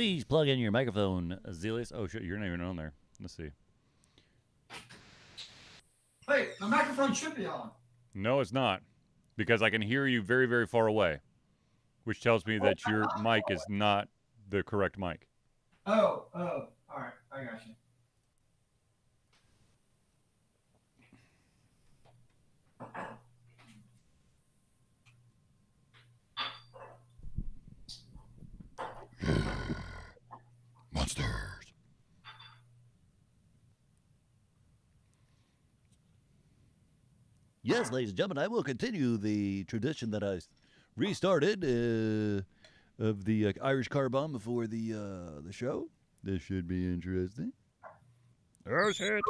Please plug in your microphone, Zelius. Oh, shit, you're not even on there. Let's see. Wait, my microphone should be on. No, it's not. Because I can hear you very, very far away. Which tells me that your mic is not the correct mic. Oh, all right. I got you. Monsters. Yes, ladies and gentlemen, I will continue the tradition that I restarted of the Irish car bomb before the show. This should be interesting. Oh, shit.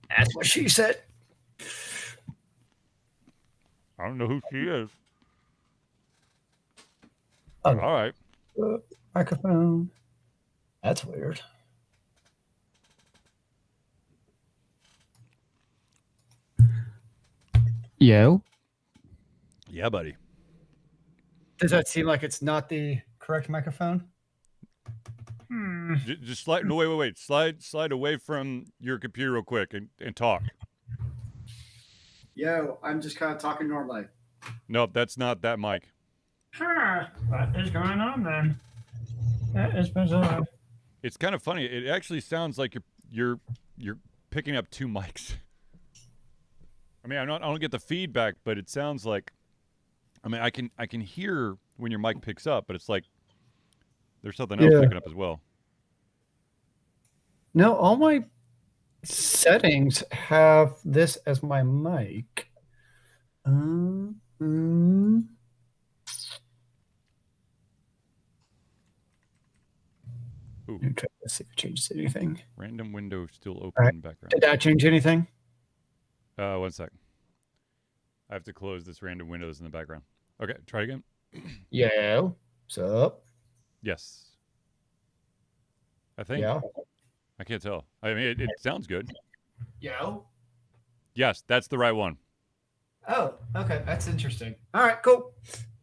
That's what she said. I don't know who she is. Oh. All right. Microphone. That's weird. Yo. Yeah, buddy. Does that seem like it's not the correct microphone? Just slide. No, wait. Slide away from your computer real quick and talk. Yo, I'm just kind of talking normally. Nope, that's not that mic. What is going on then? That is bizarre. It's kind of funny. It actually sounds like you're picking up two mics. I mean, I don't get the feedback, but it sounds like. I mean, I can hear when your mic picks up, but it's like there's something else picking up as well. No, all my settings have this as my mic. Ooh. Okay, let's see if it changes anything. Random window still open in background. Did that change anything? 1 sec. I have to close this random windows in the background. Okay, try again. Yo, what's up? Yes. I think. Yeah. I can't tell. I mean, it sounds good. Yo. Yes, that's the right one. Oh, okay. That's interesting. All right, cool.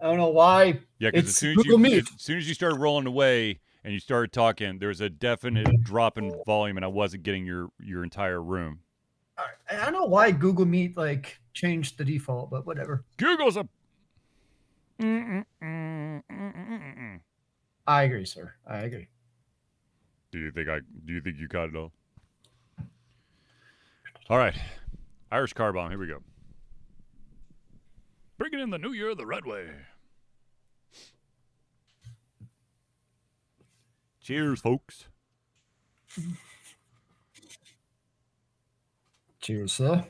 I don't know why. Yeah, because as soon as you started rolling away and you started talking, there was a definite drop in volume, and I wasn't getting your entire room. All right. I don't know why Google Meet changed the default, but whatever. Google's a. I agree, sir. I agree. Do you think you got it all? All right, Irish car bomb. Here we go. Bringing in the new year the right way. Cheers, folks. Cheers, sir.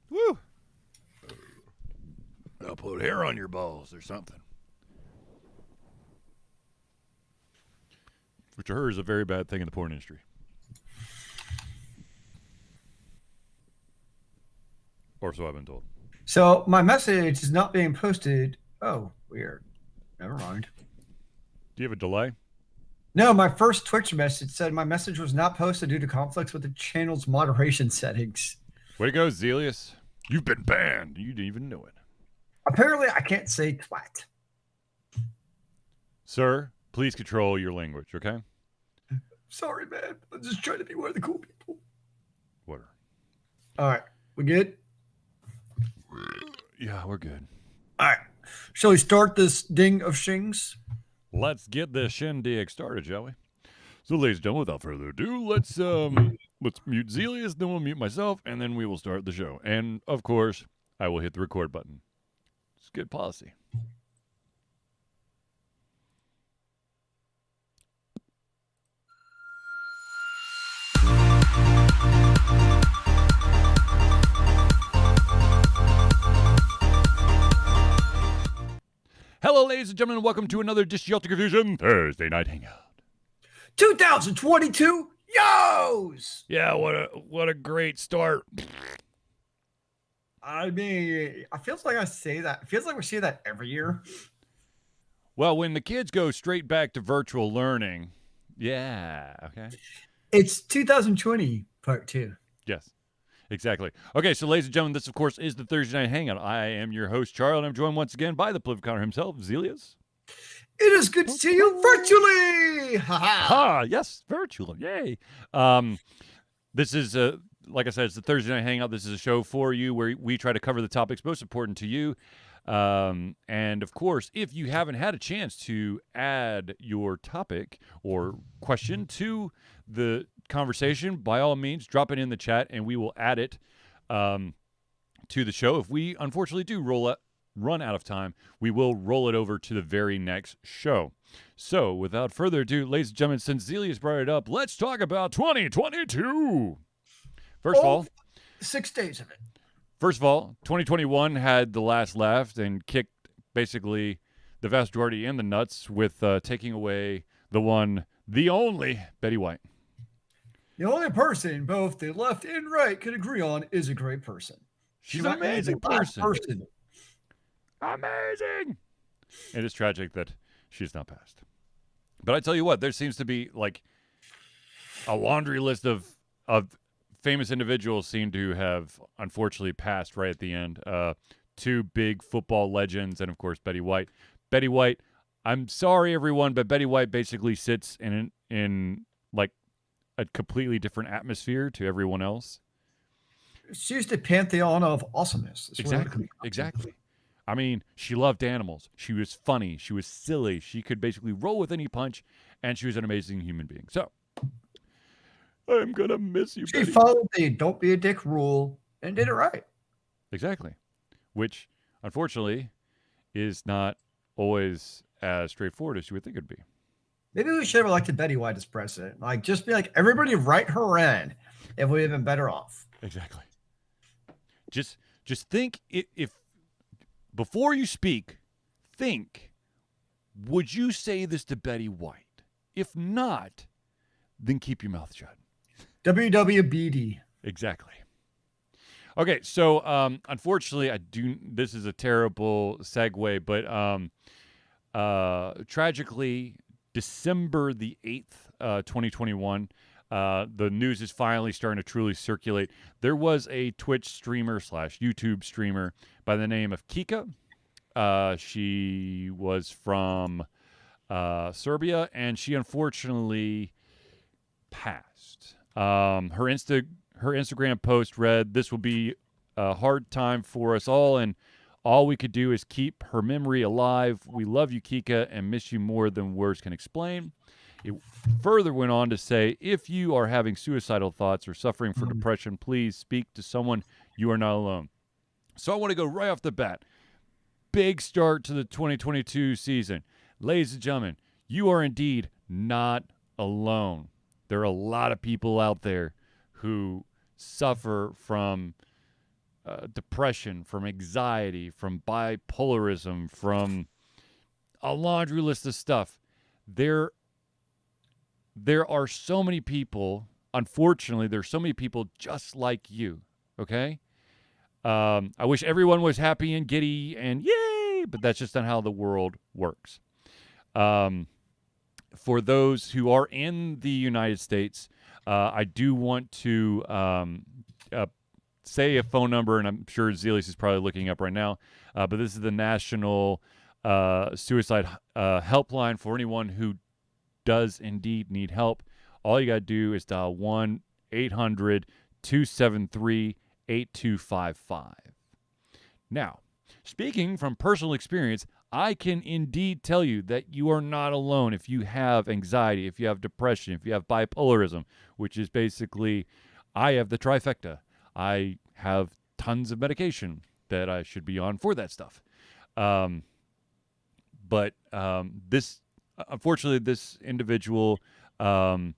Woo! I'll put hair on your balls or something. Which I heard is a very bad thing in the porn industry. Or so I've been told. So my message is not being posted. Oh, weird. Never mind. Do you have a delay? No, my first Twitch message said my message was not posted due to conflicts with the channel's moderation settings. Way to go, Zelius. You've been banned. You didn't even know it. Apparently, I can't say twat. Sir, please control your language, okay? Sorry, man. I'm just trying to be one of the cool people. Whatever. All right. We good? Yeah, we're good. All right. Shall we start this ding of shings? Let's get this shindig started, shall we? So, ladies and gentlemen, without further ado, let's mute Zelius, then we'll mute myself, and then we will start the show. And, of course, I will hit the record button. It's good policy. Hello, ladies and gentlemen, and welcome to another Disjunct Confusion Thursday Night Hangout. 2022, goes. Yeah, what a great start. I mean, I feels like I say that. It feels like we say that every year. Well, when the kids go straight back to virtual learning, yeah, okay. It's 2020 part 2. Yes, exactly. Okay, so ladies and gentlemen, this, of course, is the Thursday Night Hangout. I am your host, Charlie, and I'm joined once again by the Political himself, Zelius. It is good to see you virtually. Ha! Yes, virtual. Yay. This is, like I said, it's the Thursday Night Hangout. This is a show for you where we try to cover the topics most important to you. And, of course, if you haven't had a chance to add your topic or question to the conversation, by all means, drop it in the chat, and we will add it to the show. If we, unfortunately, do run out of time, we will roll it over to the very next show. So, without further ado, ladies and gentlemen, since Zelius brought it up, let's talk about 2022. First of all, 6 days of it. First of all, 2021 had the last laugh and kicked basically the vast majority in the nuts with taking away the only Betty White. The only person both the left and right could agree on is a great person. She's an amazing person. Amazing. It is tragic that she's not passed. But I tell you what, there seems to be like a laundry list of famous individuals seem to have unfortunately passed right at the end. 2 big football legends, and of course Betty White. Betty White, I'm sorry everyone, but Betty White basically sits in like a completely different atmosphere to everyone else. She's the pantheon of awesomeness. Exactly. I mean, she loved animals. She was funny. She was silly. She could basically roll with any punch, and she was an amazing human being. So, I'm going to miss you, She Betty. followed the don't be a dick rule and did it right. Exactly. Which, unfortunately, is not always as straightforward as you would think it would be. Maybe we should have elected Betty White as president. Like, just be like, everybody write her in if we'd have been better off. Exactly. Just think if before you speak, think, would you say this to Betty White? If not, then keep your mouth shut. WWBD. Exactly. Okay, so unfortunately, this is a terrible segue, but tragically, December the 8th, 2021, the news is finally starting to truly circulate. There was a Twitch streamer / YouTube streamer by the name of Kika. She was from Serbia, and she unfortunately passed. Her Instagram post read, "This will be a hard time for us all, and all we could do is keep her memory alive. We love you, Kika, and miss you more than words can explain." It further went on to say, "If you are having suicidal thoughts or suffering from depression, please speak to someone. You are not alone." So I want to go right off the bat. Big start to the 2022 season. Ladies and gentlemen, you are indeed not alone. There are a lot of people out there who suffer from depression, from anxiety, from bipolarism, from a laundry list of stuff. There are so many people, unfortunately, there's so many people just like you, okay? I wish everyone was happy and giddy and yay, but that's just not how the world works. For those who are in the United States, I do want to say a phone number, and I'm sure Zelius is probably looking up right now, but this is the National Suicide Helpline for anyone who does indeed need help. All you got to do is dial 1-800-273-8255. Now, speaking from personal experience, I can indeed tell you that you are not alone if you have anxiety, if you have depression, if you have bipolarism, which is basically, I have the trifecta. I have tons of medication that I should be on for that stuff. But unfortunately, this individual, a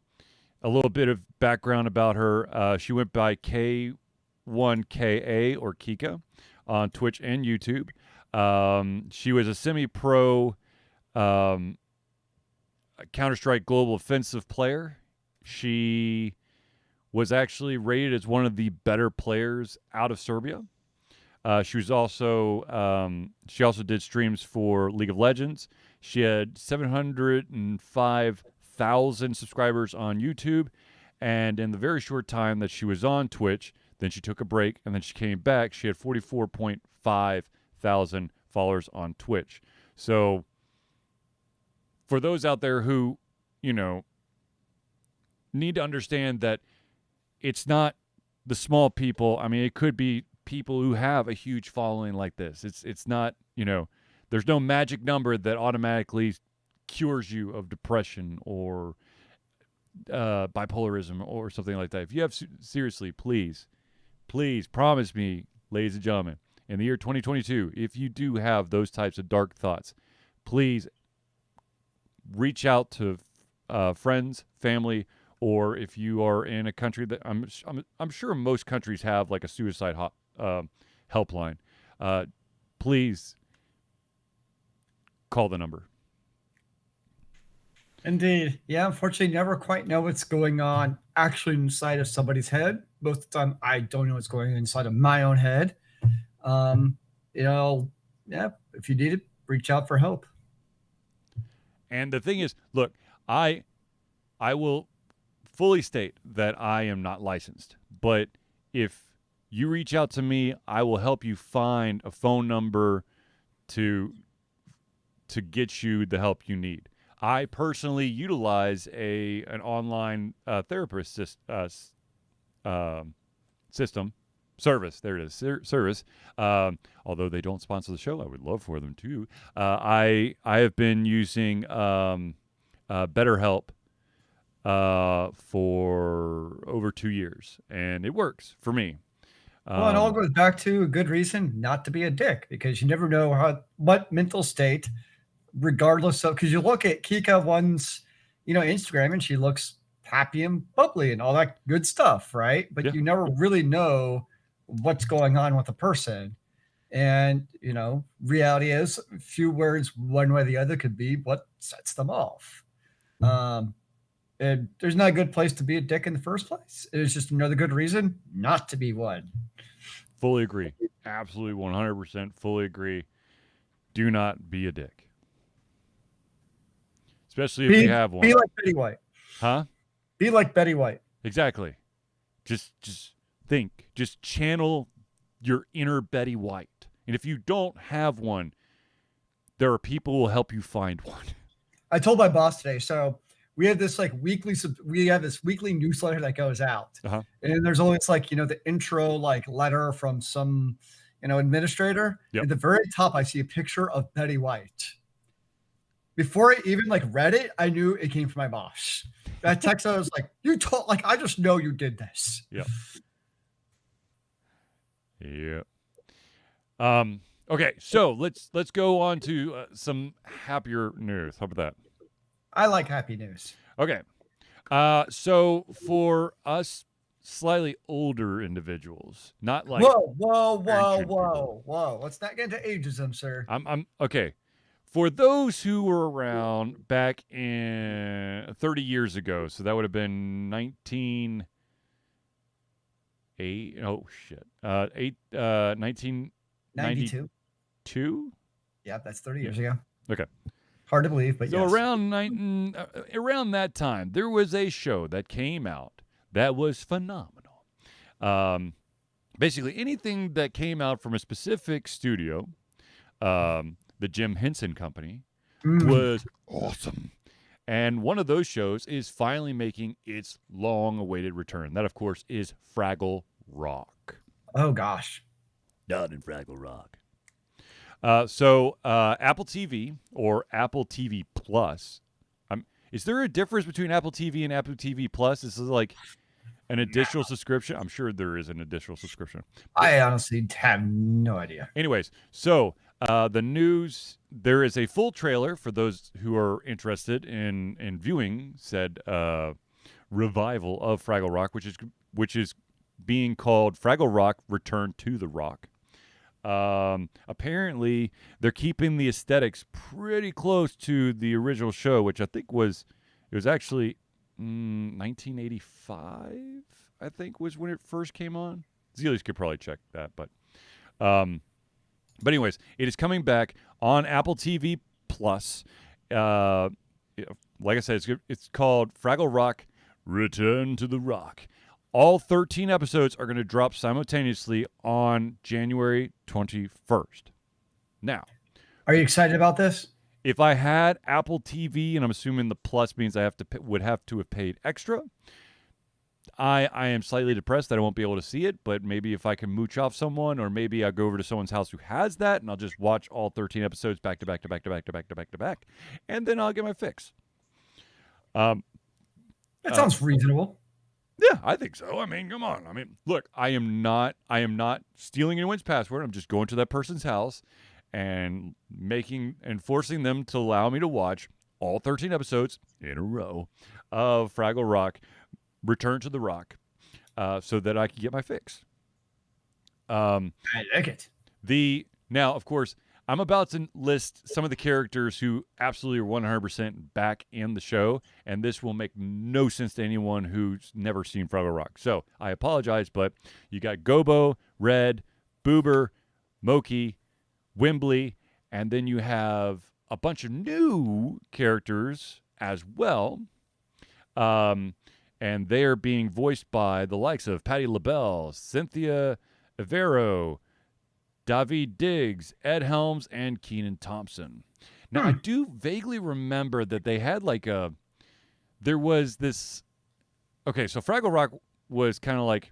little bit of background about her. She went by K1KA or Kika on Twitch and YouTube. She was a semi-pro Counter-Strike Global Offensive player. She was actually rated as one of the better players out of Serbia. She also did streams for League of Legends. She had 705,000 subscribers on YouTube, and in the very short time that she was on Twitch, then she took a break, and then she came back. She had 44.5 thousand followers on Twitch. So for those out there who, need to understand that it's not the small people. I mean, it could be people who have a huge following like this. It's not, there's no magic number that automatically cures you of depression or bipolarism or something like that. If you have, seriously, please promise me, ladies and gentlemen, in the year 2022, if you do have those types of dark thoughts, please reach out to friends, family, or if you are in a country that I'm sure most countries have like a suicide helpline, please call the number. Indeed. Yeah, unfortunately, never quite know what's going on actually inside of somebody's head. Most of the time, I don't know what's going on inside of my own head. Yeah, if you need it, reach out for help. And the thing is, look, I will fully state that I am not licensed, but if you reach out to me, I will help you find a phone number to get you the help you need. I personally utilize an online therapist service. There it is, service. Although they don't sponsor the show, I would love for them to. I have been using BetterHelp for over 2 years, and it works for me. Well, it all goes back to a good reason not to be a dick, because you never know what mental state, regardless of, because you look at Kika one's, Instagram, and she looks happy and bubbly and all that good stuff, right? But you never really know what's going on with a person. And, reality is a few words one way or the other could be what sets them off. And there's not a good place to be a dick in the first place. It's just another good reason not to be one. Fully agree. Absolutely 100% fully agree. Do not be a dick. Especially if you have one. Be like Betty White. Huh? Be like Betty White. Exactly. Just think. Just channel your inner Betty White. And if you don't have one, there are people who will help you find one. I told my boss today, so we have this weekly newsletter that goes out. Uh-huh. And there's always the intro letter from some, administrator. Yep. At the very top, I see a picture of Betty White. Before I even read it, I knew it came from my boss. That text, I was I just know you did this. Yeah. Yeah. Okay, so let's go on to some happier news. How about that? I like happy news. Okay. So for us slightly older individuals, not like whoa. Let's not get into ageism, sir. I'm okay. For those who were around back in 30 years ago, so that would have been 1992. Yeah, that's 30 years ago. Okay. Hard to believe, but so yes. around that time, there was a show that came out that was phenomenal. Basically, anything that came out from a specific studio, the Jim Henson Company, was awesome. And one of those shows is finally making its long-awaited return. That, of course, is Fraggle Rock. Oh, gosh. Not in Fraggle Rock. So Apple TV or Apple TV Plus. Is there a difference between Apple TV and Apple TV Plus? This is like an additional subscription. I'm sure there is an additional subscription. I honestly have no idea. Anyways, so the news, there is a full trailer for those who are interested in viewing said revival of Fraggle Rock, which is being called Fraggle Rock Return to the Rock. Apparently they're keeping the aesthetics pretty close to the original show, which I think was 1985, I think, was when it first came on. Zelius could probably check that, but anyways, it is coming back on Apple TV Plus. Like I said, it's called Fraggle Rock: Return to the Rock. All 13 episodes are going to drop simultaneously on January 21st. Now, are you excited about this? If I had Apple TV, and I'm assuming the Plus means I would have to have paid extra, I am slightly depressed that I won't be able to see it, but maybe if I can mooch off someone, or maybe I'll go over to someone's house who has that, and I'll just watch all 13 episodes back to back to back to back to back to back to back, and then I'll get my fix. That sounds reasonable. Yeah, I think so. I mean, come on. I mean, look, I am not stealing anyone's password. I'm just going to that person's house and forcing them to allow me to watch all 13 episodes in a row of Fraggle Rock: Return to the Rock, so that I can get my fix. I like it. Now, of course, I'm about to list some of the characters who absolutely are 100% back in the show, and this will make no sense to anyone who's never seen Fraggle Rock. So I apologize, but you got Gobo, Red, Boober, Moki, Wembley, and then you have a bunch of new characters as well. And they are being voiced by the likes of Patti LaBelle, Cynthia Evero, David Diggs, Ed Helms, and Kenan Thompson. Now, I do vaguely remember that they had there was this... Okay, so Fraggle Rock was kind of like,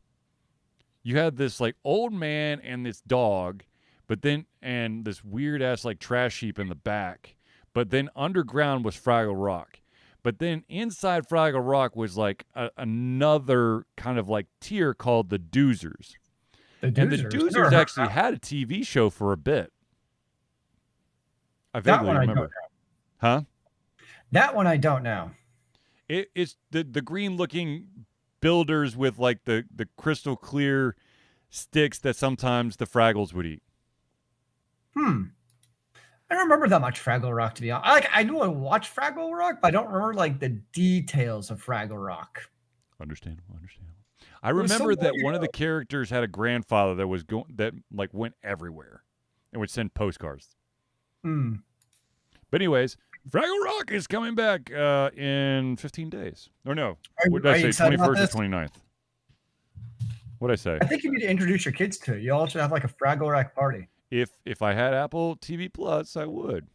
you had this old man and this dog, but then, and this weird ass trash heap in the back. But then underground was Fraggle Rock. But then inside Fraggle Rock was another kind of tier called the Doozers. And the Doozers actually had a TV show for a bit. I vaguely remember. Huh? That one I don't know. It's the green looking builders with the crystal clear sticks that sometimes the Fraggles would eat. I don't remember that much Fraggle Rock, to be honest. I knew I watched Fraggle Rock, but I don't remember the details of Fraggle Rock. Understandable. I remember that one of the characters had a grandfather that was went everywhere and would send postcards. But anyways, Fraggle Rock is coming back in 15 days. Or no, what did I say? 21st or 29th? What did I say? I think you need to introduce your kids to it. You all should have a Fraggle Rock party. If I had Apple TV Plus, I would.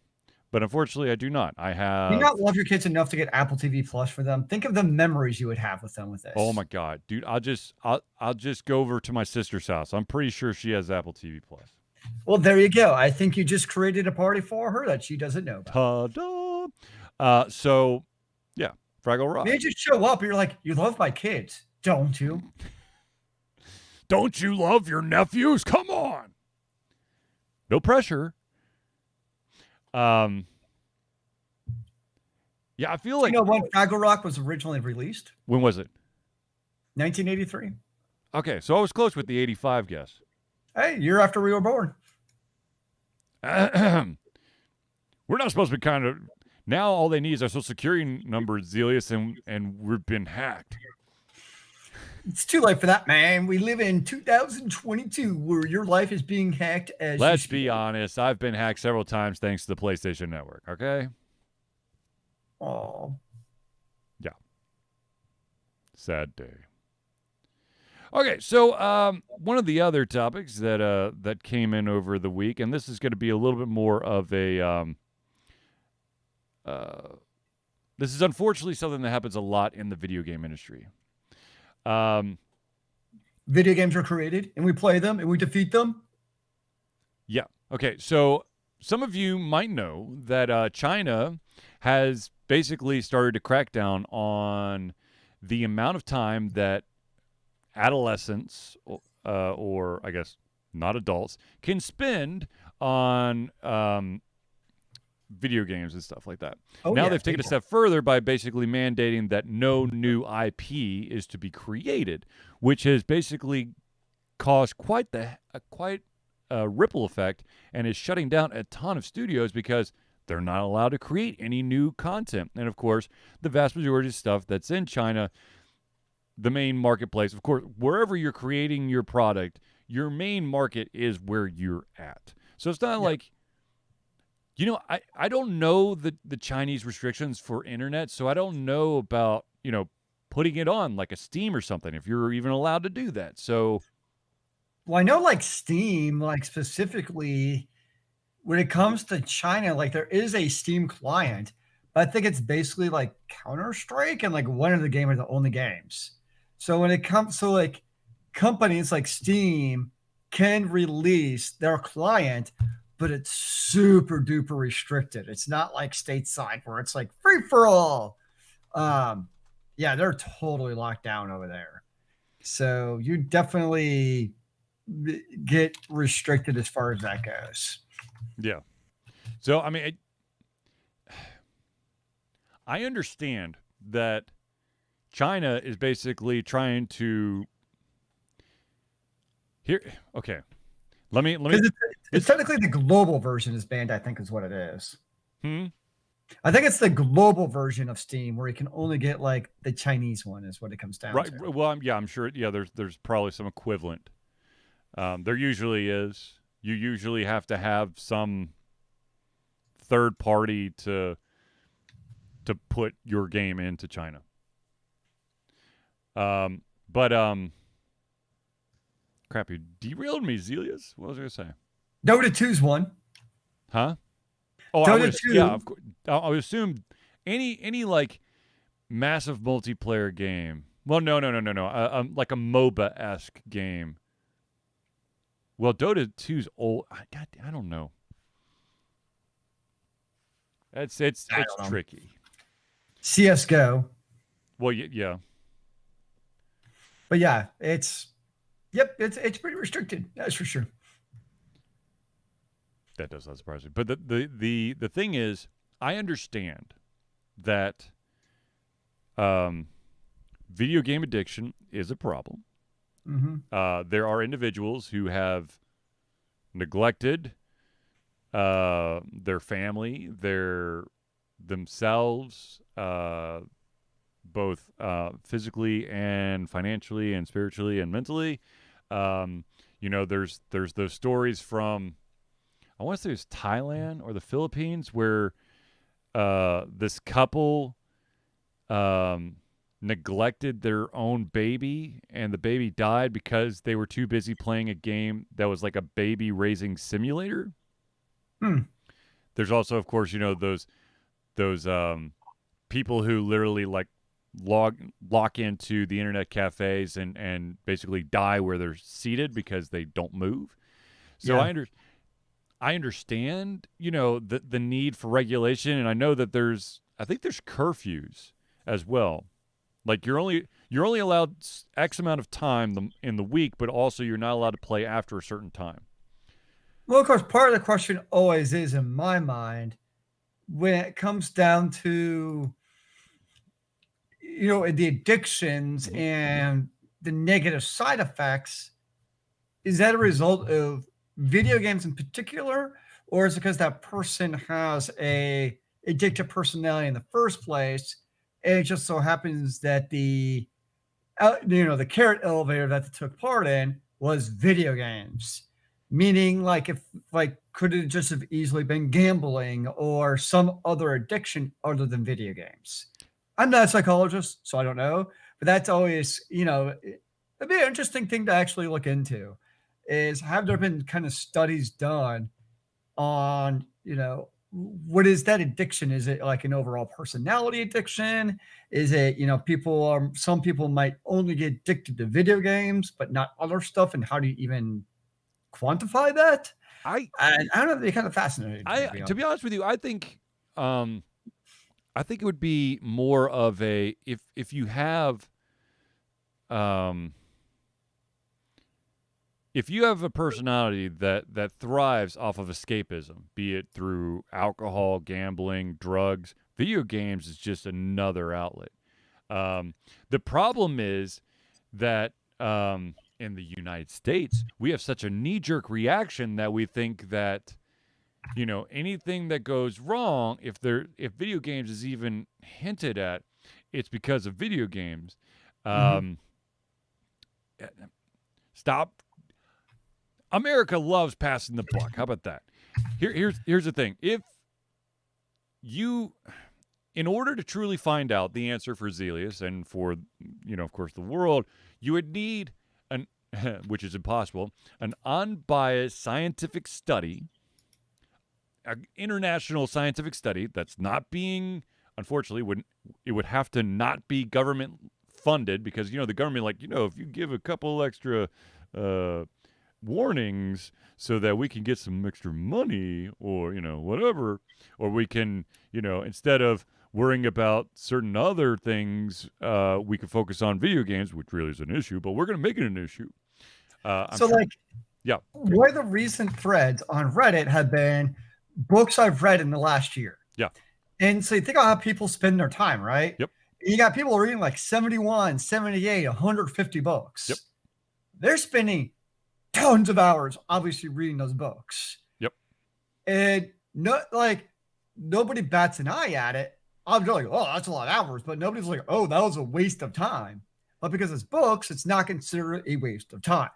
But unfortunately, I do not. I have... Do you not love your kids enough to get Apple TV Plus for them? Think of the memories you would have with them with this. Oh my God, dude! I'll just go over to my sister's house. I'm pretty sure she has Apple TV Plus. Well, there you go. I think you just created a party for her that she doesn't know about. Ta-da! So, yeah, Fraggle Rock. They just show up. And you're like, you love my kids, don't you? Don't you love your nephews? Come on. No pressure. Yeah, I feel like... You know when Fraggle Rock was originally released? When was it? 1983. Okay, so I was close with the 85 guess. Hey, year after we were born. We're not supposed to be kind of... Now all they need is our social security number, Zelius, and we've been hacked. It's too late for that, man. We live in 2022 where your life is being hacked as... Let's be honest. I've been hacked several times thanks to the PlayStation Network, okay? Oh. Yeah. Sad day. Okay, so one of the other topics that came in over the week, and this is going to be a little bit more of a... this is unfortunately something that happens a lot in the video game industry. Video games are created, and we play them, and we defeat them. Yeah. Okay, so some of you might know that China has basically started to crack down on the amount of time that adolescents, or I guess not adults, can spend on video games and stuff like that. Now they've taken a step further by basically mandating that no new IP is to be created, which has basically caused quite a ripple effect and is shutting down a ton of studios because they're not allowed to create any new content. And of course, the vast majority of stuff that's in China, the main marketplace, of course, wherever you're creating your product, your main market is where you're at. So it's not like, I don't know the Chinese restrictions for internet, so I don't know about, putting it on like a Steam or something, if you're even allowed to do that. So, well, I know like Steam, like specifically when it comes to China, like there is a Steam client, but I think it's basically like Counter-Strike and like one of the game are the only games. So when it comes to like companies like Steam can release their client, but it's super duper restricted. It's not like stateside where it's like free for all. Yeah, they're totally locked down over there. So you definitely get restricted as far as that goes. yeah. So, I mean, I understand that China is basically trying to okay. Let me It's technically the global version is banned, I think is what it is. Hmm? I think it's the global version of Steam where you can only get like the Chinese one is what it comes down Right. to. Well, I'm sure. Yeah, there's probably some equivalent. There usually is. You usually have to have some third party to put your game into China. But crap, you derailed me, Zelius. What was I gonna say? Dota 2's one. Huh? Oh, Dota 2. yeah, of course. I would assume any like massive multiplayer game. Well, no. Like a MOBA-esque game. Well, Dota 2's old. I don't know. It's tricky. CS:GO. Well, yeah. But yeah, it's pretty restricted. That's for sure. That does not surprise me. But the thing is, I understand that video game addiction is a problem. Mm-hmm. There are individuals who have neglected their family, themselves, both physically and financially and spiritually and mentally. There's those stories from, I want to say it was Thailand or the Philippines, where this couple neglected their own baby, and the baby died because they were too busy playing a game that was like a baby raising simulator. There's also, of course, those people who literally like lock into the internet cafes and basically die where they're seated because they don't move. So Yeah. I understand, the need for regulation, and I know that I think there's curfews as well. Like you're only allowed X amount of time in the week, but also you're not allowed to play after a certain time. Well, of course, part of the question always is in my mind when it comes down to the addictions and the negative side effects, is that a result of video games in particular, or is it because that person has a addictive personality in the first place, and it just so happens that the carrot elevator that they took part in was video games, meaning like if like could it just have easily been gambling or some other addiction other than video games? I'm not a psychologist, so I don't know, but that's always it'd be an interesting thing to actually look into. Is have there been kind of studies done on what is that addiction? Is it like an overall personality addiction? Is it some people might only get addicted to video games but not other stuff, and how do you even quantify that? I don't know, they're kind of fascinating to be honest with you, I think it would be more of a if you have if you have a personality that thrives off of escapism, be it through alcohol, gambling, drugs, video games is just another outlet. The problem is that in the United States, we have such a knee-jerk reaction that we think that anything that goes wrong, if video games is even hinted at, it's because of video games. Mhm. Stop. America loves passing the buck. How about that? Here's the thing. If you, in order to truly find out the answer for Zelius and for, of course, the world, you would need an, which is impossible, an unbiased scientific study, an international scientific study that's not being, unfortunately, it would have to not be government funded, because the government, like, if you give a couple extra warnings so that we can get some extra money, or whatever, or we can, instead of worrying about certain other things, we can focus on video games, which really is an issue, but we're going to make it an issue. I'm So, sure. like, Yeah. one of the recent threads on Reddit have been books I've read in the last year. Yeah. And so you think about how people spend their time, right? Yep. You got people reading like 71, 78, 150 books. Yep. They're spending tons of hours, obviously, reading those books. Yep. And nobody bats an eye at it. I'm like, oh, that's a lot of hours. But nobody's like, oh, that was a waste of time. But because it's books, it's not considered a waste of time.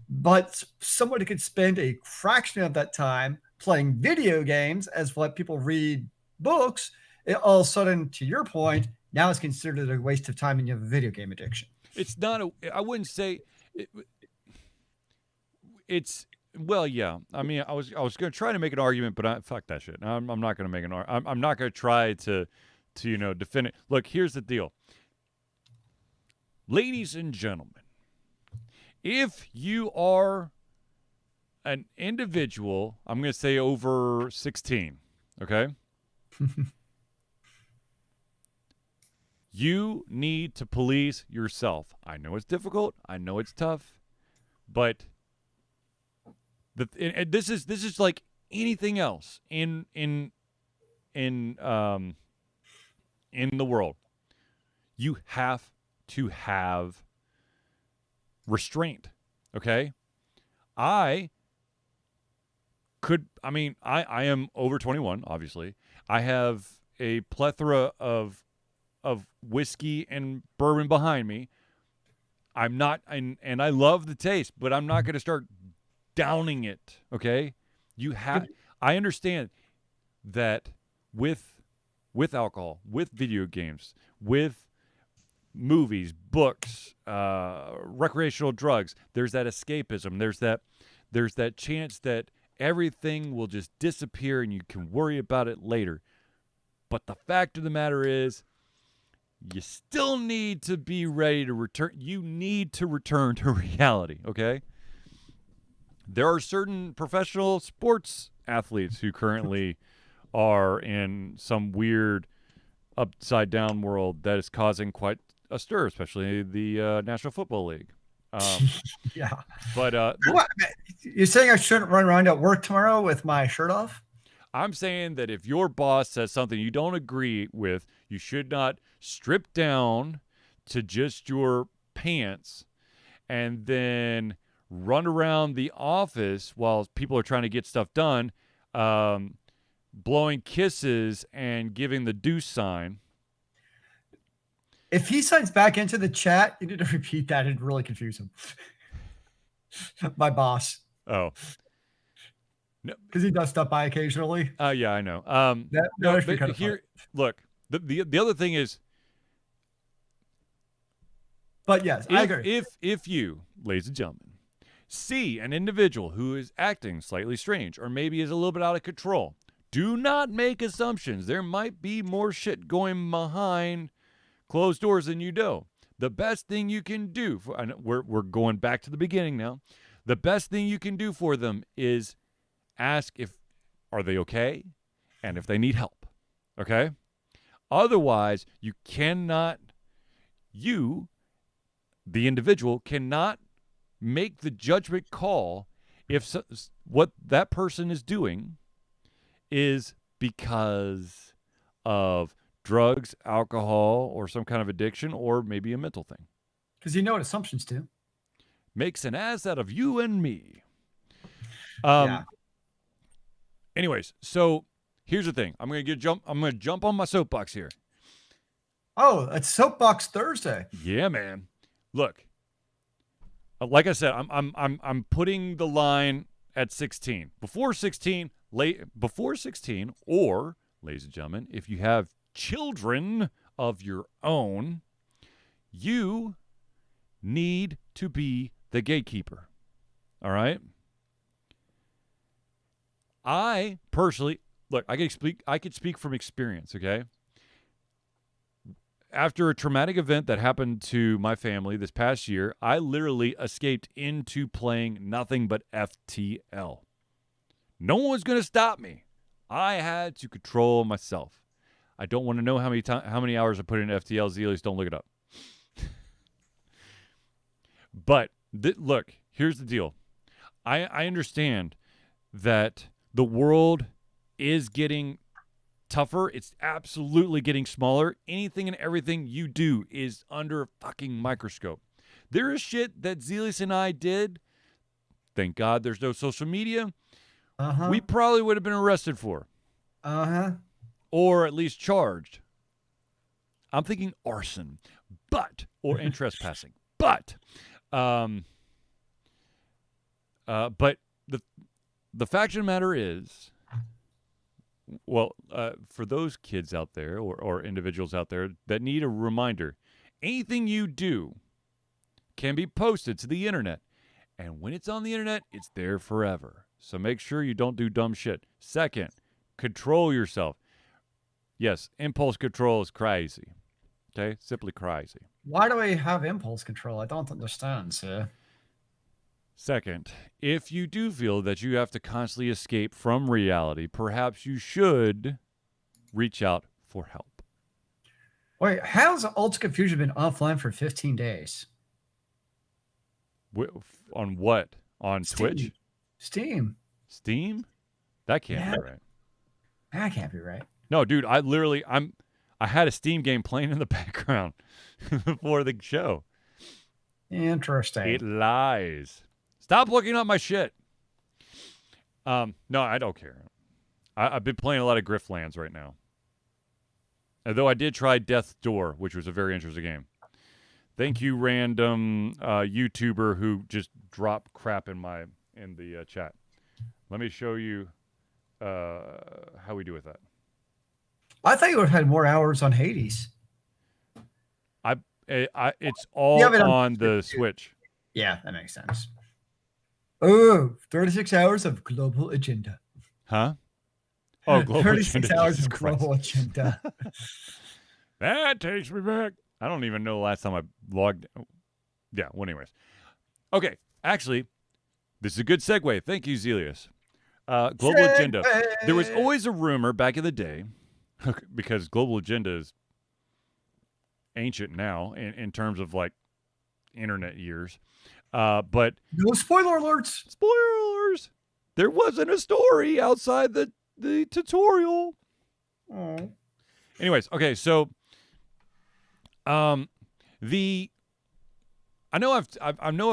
But somebody could spend a fraction of that time playing video games as what people read books. All of a sudden, to your point, now it's considered a waste of time and you have a video game addiction. It's not I wouldn't say it's, well, yeah. I mean, I was going to try to make an argument, but fuck that shit. I'm not going to make an argument. I'm not going to try to defend it. Look, here's the deal. Ladies and gentlemen, if you are an individual, I'm going to say over 16, okay? You need to police yourself. I know it's difficult. I know it's tough, but this is like anything else in the world. You have to have restraint. Okay? I am over 21, obviously. I have a plethora of whiskey and bourbon behind me. I'm not, and I love the taste, but I'm not going to start downing it. Okay? I understand that with alcohol, with video games, with movies, books, recreational drugs, there's that escapism. There's that chance that everything will just disappear and you can worry about it later. But the fact of the matter is, you still need to be ready to return. You need to return to reality, okay? There are certain professional sports athletes who currently are in some weird upside down world that is causing quite a stir, especially the National Football League. Yeah. But you're saying I shouldn't run around at work tomorrow with my shirt off? I'm saying that if your boss says something you don't agree with, you should not strip down to just your pants and then run around the office while people are trying to get stuff done, blowing kisses and giving the deuce sign. If he signs back into the chat, you need to repeat that. It'd really confuse him. My boss. Oh. No, because he does stop by occasionally. Yeah, I know. But here, look. The other thing is, but yes, I agree. If you, ladies and gentlemen, see an individual who is acting slightly strange or maybe is a little bit out of control, do not make assumptions. There might be more shit going behind closed doors than you know. The best thing you can do we're going back to the beginning now. The best thing you can do for them is ask are they okay and if they need help. Okay? Otherwise, the individual, cannot make the judgment call if what that person is doing is because of drugs, alcohol, or some kind of addiction, or maybe a mental thing. Because you know what assumptions do. Makes an ass out of you and me. Yeah. Anyways, so here's the thing. I'm gonna jump on my soapbox here. Oh, it's Soapbox Thursday. Yeah, man. Look, like I said, I'm putting the line at 16. Before 16, or, ladies and gentlemen, if you have children of your own, you need to be the gatekeeper. All right? I personally, look, I could speak from experience, okay? After a traumatic event that happened to my family this past year, I literally escaped into playing nothing but FTL. No one was going to stop me. I had to control myself. I don't want to know how many hours I put in FTL. Zelius, don't look it up. But look, here's the deal. I understand that the world is getting tougher. It's absolutely getting smaller. Anything and everything you do is under a fucking microscope. There is shit that Zelius and I did. Thank God there's no social media. We probably would have been arrested for. Or at least charged. I'm thinking arson, and trespassing. But the fact of the matter is, well, for those kids out there or individuals out there that need a reminder, anything you do can be posted to the internet. And when it's on the internet, it's there forever. So make sure you don't do dumb shit. Second, control yourself. Yes, impulse control is crazy. Okay? Simply crazy. Why do we have impulse control? I don't understand, sir. Second, if you do feel that you have to constantly escape from reality, perhaps you should reach out for help. Wait, how's Ultra Confusion been offline for 15 days? On what? On Steam. Twitch? Steam? That can't be right. That can't be right. No, dude, I had a Steam game playing in the background before the show. Interesting. It lies. Stop looking up my shit. No, I don't care. I've been playing a lot of Griftlands right now. Although I did try Death's Door, which was a very interesting game. Thank you, random YouTuber who just dropped crap in the chat. Let me show you how we do with that. I thought you would have had more hours on Hades. It's all on the Switch. Yeah, that makes sense. Oh, 36 hours of global agenda. Huh? Oh, global 36 agenda. 36 hours Jesus of global agenda. That takes me back. I don't even know the last time I logged. Yeah, well, anyways. Okay, actually, this is a good segue. Thank you, Zelius. Global agenda. There was always a rumor back in the day, because global agenda is ancient now in terms of like internet years. But no spoiler alerts. Spoiler alerts. There wasn't a story outside the tutorial. Oh. Anyways, okay, so I know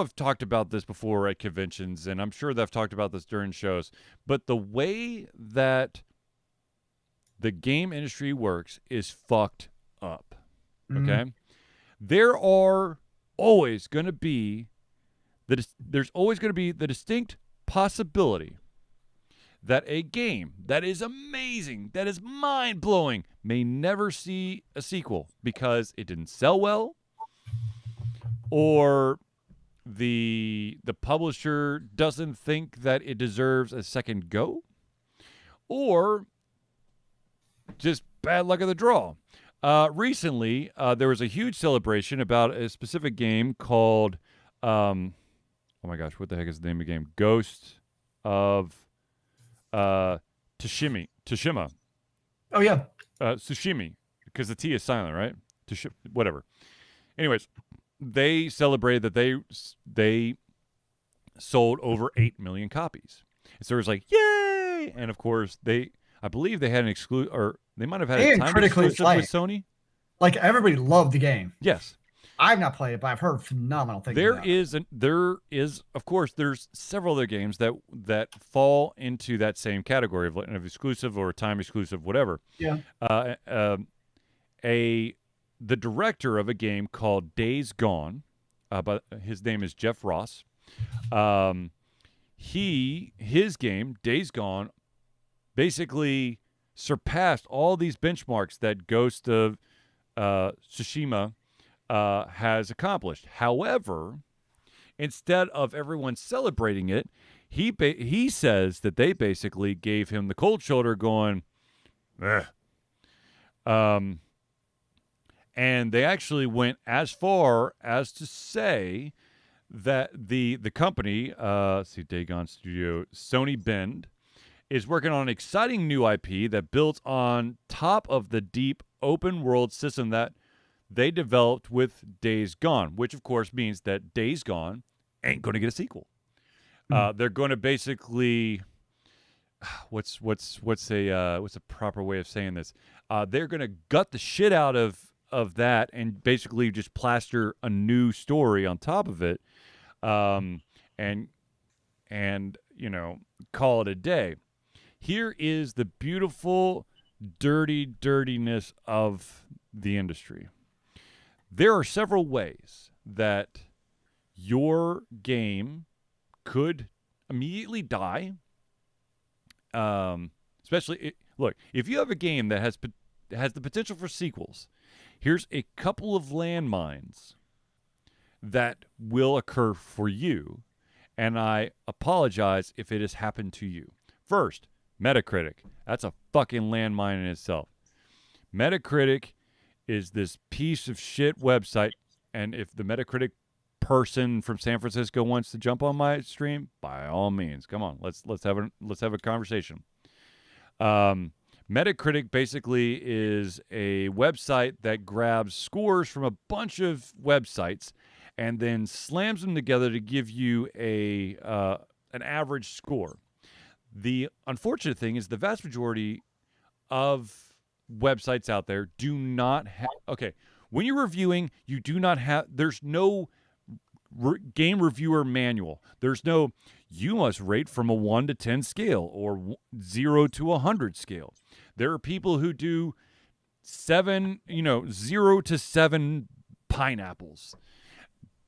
I've talked about this before at conventions, and I'm sure that I've talked about this during shows, but the way that the game industry works is fucked up. Okay? There are always going to be there's always going to be the distinct possibility that a game that is amazing, that is mind-blowing, may never see a sequel because it didn't sell well, or the publisher doesn't think that it deserves a second go, or just bad luck of the draw. Recently, there was a huge celebration about a specific game called, oh my gosh, what the heck is the name of the game? Ghost of Tsushima. Oh, yeah. Tsushima, because the T is silent, right? Whatever. Anyways, they celebrated that they sold over 8 million copies. And so it was like, yay! And of course, I believe they had an or they might have had a time exclusive with Sony. Like, everybody loved the game. Yes. I've not played it, but I've heard phenomenal things about it. There is of course there's several other games that fall into that same category of exclusive or time exclusive, whatever. Yeah. Uh, uh, the director of a game called Days Gone, but his name is Jeff Ross. His game Days Gone basically surpassed all these benchmarks that Ghost of Tsushima has accomplished. However, instead of everyone celebrating it, he says that they basically gave him the cold shoulder, going, "Ugh." And they actually went as far as to say that the company, Dagon Studio, Sony Bend, is working on an exciting new IP that builds on top of the deep open world system that they developed with Days Gone, which of course means that Days Gone ain't going to get a sequel. They're going to basically, what's a proper way of saying this? They're going to gut the shit out of that and basically just plaster a new story on top of it, and call it a day. Here is the beautiful dirtiness of the industry. There are several ways that your game could immediately die. Look, if you have a game that has the potential for sequels, here's a couple of landmines that will occur for you, and I apologize if it has happened to you. First, Metacritic. That's a fucking landmine in itself. Metacritic is this piece of shit website, and if the Metacritic person from San Francisco wants to jump on my stream, by all means, come on, let's have a conversation. Metacritic basically is a website that grabs scores from a bunch of websites and then slams them together to give you an average score. The unfortunate thing is the vast majority of websites out there do not have. Okay, when you're reviewing, you do not have. There's no game reviewer manual. There's no. You must rate from a 1 to 10 scale or 0 to 100 scale. There are people who do 0 to 7 pineapples.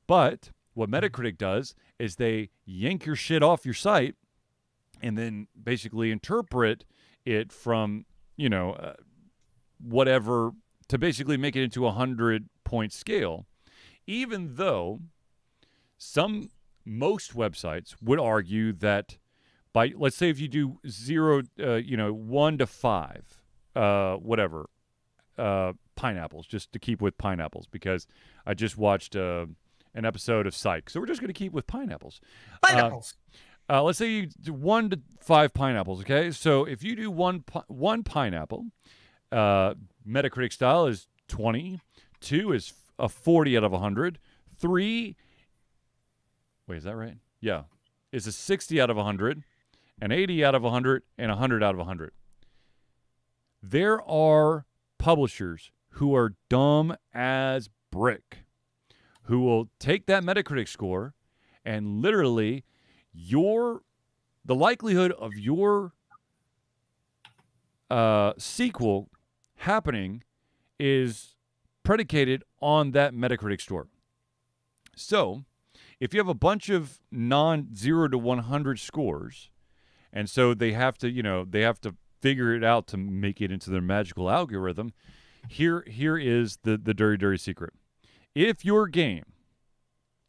But what Metacritic does is they yank your shit off your site and then basically interpret it from, whatever to basically make it into a 100-point scale, even though most websites would argue that by, let's say if you do 1 to 5, pineapples, just to keep with pineapples, because I just watched an episode of Psych. So we're just going to keep with pineapples. Pineapples. Let's say you do 1 to 5 pineapples, okay? So if you do one pineapple, Metacritic style is 20, 2 is a 40 out of 100, 3, wait, is that right? Yeah, is a 60 out of 100, an 80 out of 100, and 100 out of 100. There are publishers who are dumb as brick, who will take that Metacritic score and literally the likelihood of your sequel happening is predicated on that Metacritic score. So if you have a bunch of non-0 to 100 scores, and so they have to figure it out to make it into their magical algorithm, here is the dirty secret. If your game,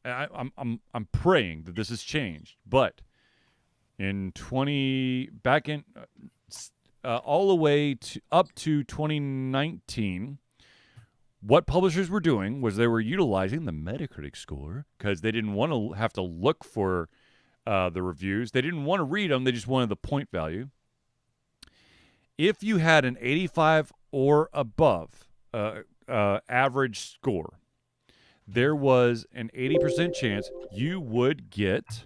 I'm praying that this has changed, but all the way up to 2019, what publishers were doing was they were utilizing the Metacritic score because they didn't want to have to look for the reviews. They didn't want to read them. They just wanted the point value. If you had an 85 or above average score, there was an 80% chance you would get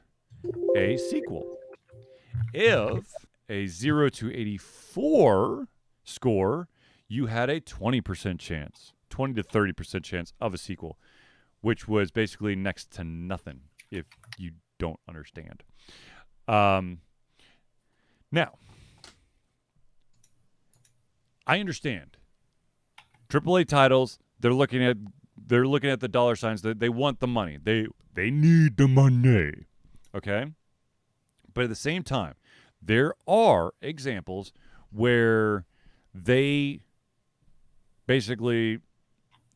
a sequel. If a 0 to 84 score, you had a 20% chance, 20 to 30% chance of a sequel. which was basically next to nothing if you don't understand. Now, I understand. AAA titles, they're looking at the dollar signs. They want the money. They need the money. Okay? But at the same time, there are examples where they basically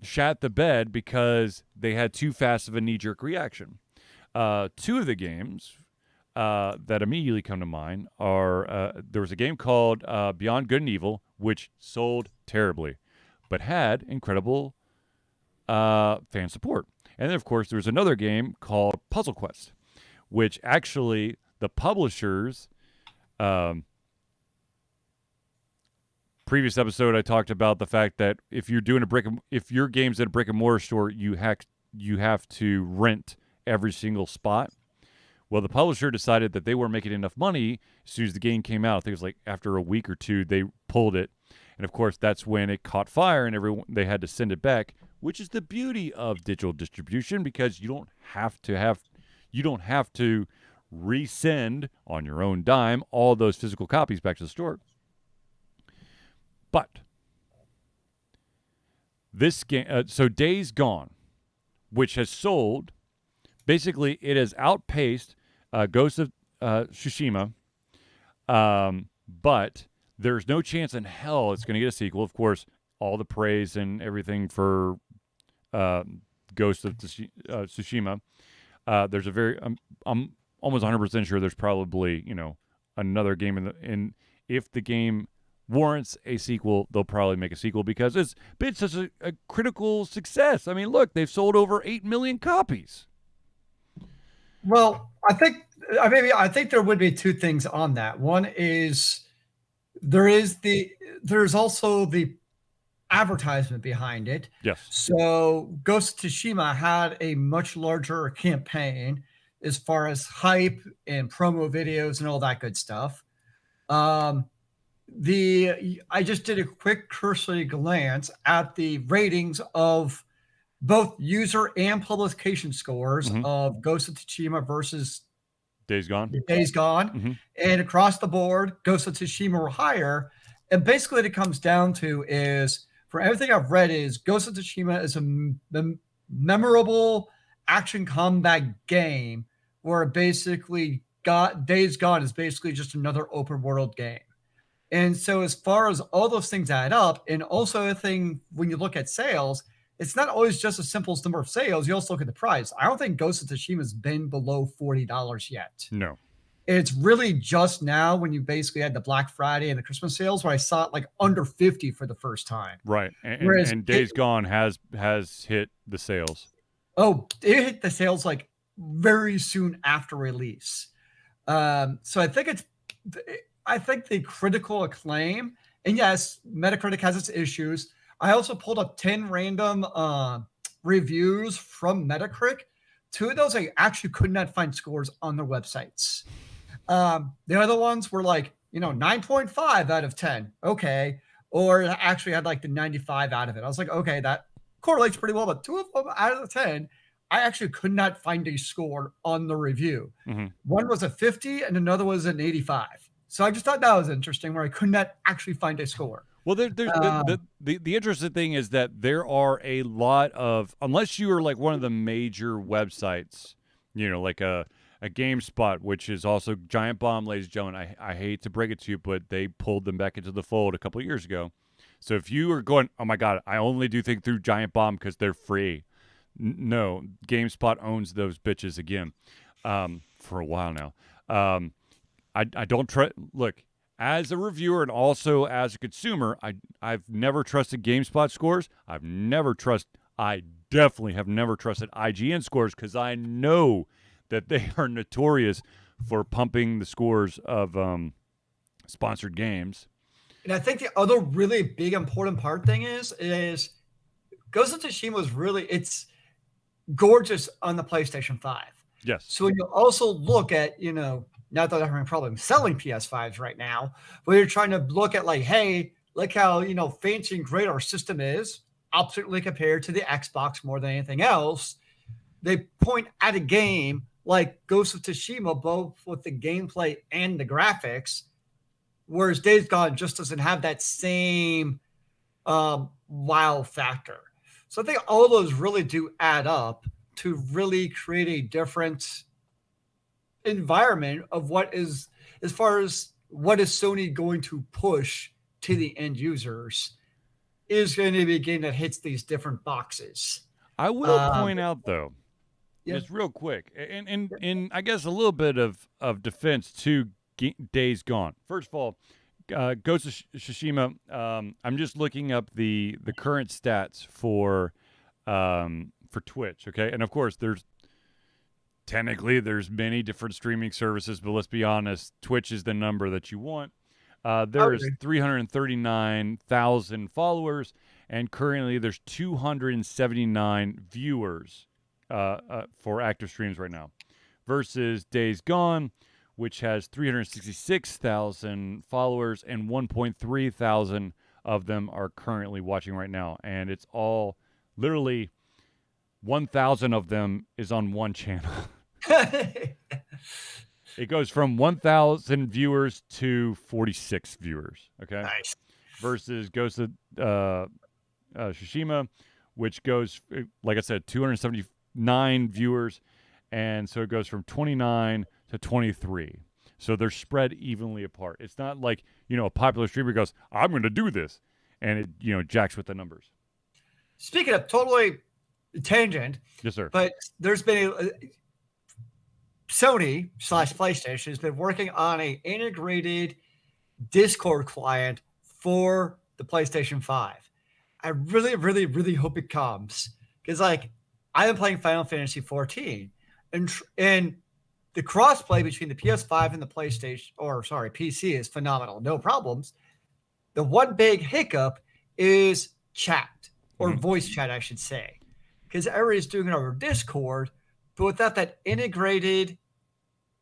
shat the bed because they had too fast of a knee-jerk reaction. Two of the games that immediately come to mind are there was a game called Beyond Good and Evil, which sold terribly, but had incredible fan support. And then, of course, there was another game called Puzzle Quest, which actually the publishers... previous episode, I talked about the fact that if you're doing if your game's at a brick and mortar store, you have to rent every single spot. Well, the publisher decided that they weren't making enough money as soon as the game came out. I think it was like after a week or two, they pulled it, and of course, that's when it caught fire, and they had to send it back. Which is the beauty of digital distribution, because you don't have to resend on your own dime all those physical copies back to the store. But this game, so Days Gone, which has sold, basically it has outpaced Ghost of Tsushima, but there's no chance in hell it's going to get a sequel. Of course, all the praise and everything for Ghost of Tsushima. There's a very, I'm almost 100% sure there's probably, another game in if the game warrants a sequel, they'll probably make a sequel because it's been such a critical success. I mean, look, they've sold over 8 million copies. Well, I think there would be two things on that. One is there's also the advertisement behind it. Yes. So Ghost of Tsushima had a much larger campaign as far as hype and promo videos and all that good stuff. I just did a quick cursory glance at the ratings of both user and publication scores of Ghost of Tsushima versus Days Gone. And across the board, Ghost of Tsushima were higher. And basically what it comes down to is, for everything I've read, is Ghost of Tsushima is a memorable action combat game where basically Days Gone is basically just another open world game. And so as far as all those things add up, and also a thing when you look at sales, it's not always just as simple as number of sales. You also look at the price. I don't think Ghost of Tsushima has been below $40 yet. No. It's really just now when you basically had the Black Friday and the Christmas sales where I saw it like under 50 for the first time. Right. And Days Gone has hit the sales. Oh, it hit the sales like very soon after release. So I think the critical acclaim, and yes, Metacritic has its issues. I also pulled up 10 random reviews from Metacritic. Two of those I actually could not find scores on their websites. The other ones were like, 9.5 out of 10. Okay. Or actually had like the 95 out of it. I was like, okay, that correlates pretty well. But two of them out of the 10, I actually could not find a score on the review. Mm-hmm. One was a 50 and another was an 85. So I just thought that was interesting, where I could not actually find a score. Well, the interesting thing is that there are a lot of, unless you are like one of the major websites, like a GameSpot, which is also Giant Bomb, ladies and gentlemen. I hate to break it to you, but they pulled them back into the fold a couple of years ago. So if you are going, oh my God, I only do think through Giant Bomb because they're free. No, GameSpot owns those bitches again for a while now. I don't trust. Look, as a reviewer and also as a consumer, I've never trusted GameSpot scores. I definitely have never trusted IGN scores because I know that they are notorious for pumping the scores of sponsored games. And I think the other really big important part thing is Ghost of Tsushima it's gorgeous on the PlayStation 5. Yes. So when you also look at, not that I'm having a problem selling PS5s right now, but you're trying to look at like, hey, look how, fancy and great our system is, absolutely compared to the Xbox more than anything else. they point at a game like Ghost of Tsushima, both with the gameplay and the graphics, whereas Days Gone just doesn't have that same wow factor. So I think all those really do add up to really create a different environment of what is, as far as what is Sony going to push to the end users, is going to be a game that hits these different boxes. I will point out, though, yeah. just real quick, and I guess a little bit of defense to Days Gone. First of all, Ghost of Tsushima, I'm just looking up the current stats for Twitch, okay? And of course, there's many different streaming services, but let's be honest, Twitch is the number that you want. There's 339,000 followers, and currently there's 279 viewers for active streams right now, versus Days Gone, which has 366,000 followers, and 1.3 thousand of them are currently watching right now. And it's all literally 1,000 of them is on one channel. It goes from 1,000 viewers to 46 viewers. Okay. Nice. Versus Ghost of Tsushima, which goes, like I said, 279 viewers. And so it goes from 29 to 23. So they're spread evenly apart. It's not like, a popular streamer goes, I'm going to do this, and it, jacks with the numbers. Speaking of totally tangent. Yes, sir. But there's been Sony / PlayStation has been working on an integrated Discord client for the PlayStation 5. I really, really, really hope it comes, because I've been playing Final Fantasy 14, and the crossplay between the PS5 and the PC is phenomenal. No problems. The one big hiccup is chat, or voice chat, I should say, because everybody's doing it over Discord, but without that integrated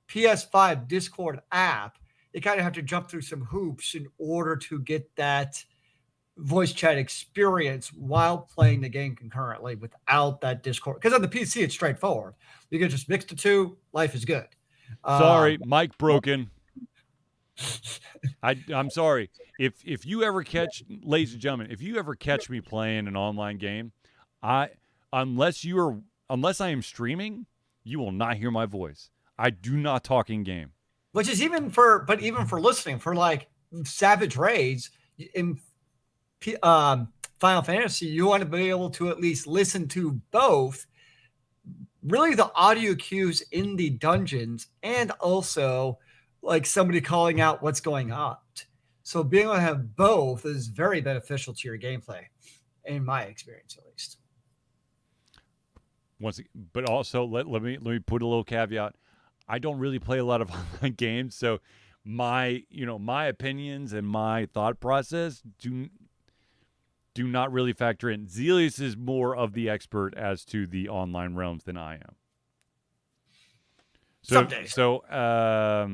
PS5 Discord app, you kind of have to jump through some hoops in order to get that voice chat experience while playing the game concurrently without that Discord. Because on the PC, it's straightforward. You can just mix the two. Life is good. Sorry, mic broken. I'm sorry. If you ever catch, ladies and gentlemen, if you ever catch me playing an online game, unless I am streaming, you will not hear my voice. I do not talk in game. Which is even for listening, for like Savage Raids in Final Fantasy, you want to be able to at least listen to both, really, the audio cues in the dungeons, and also like somebody calling out what's going on. So being able to have both is very beneficial to your gameplay, in my experience at least. But also let me put a little caveat. I don't really play a lot of online games, so my opinions and my thought process do not really factor in. Zelius is more of the expert as to the online realms than I am. So, Some days. So, how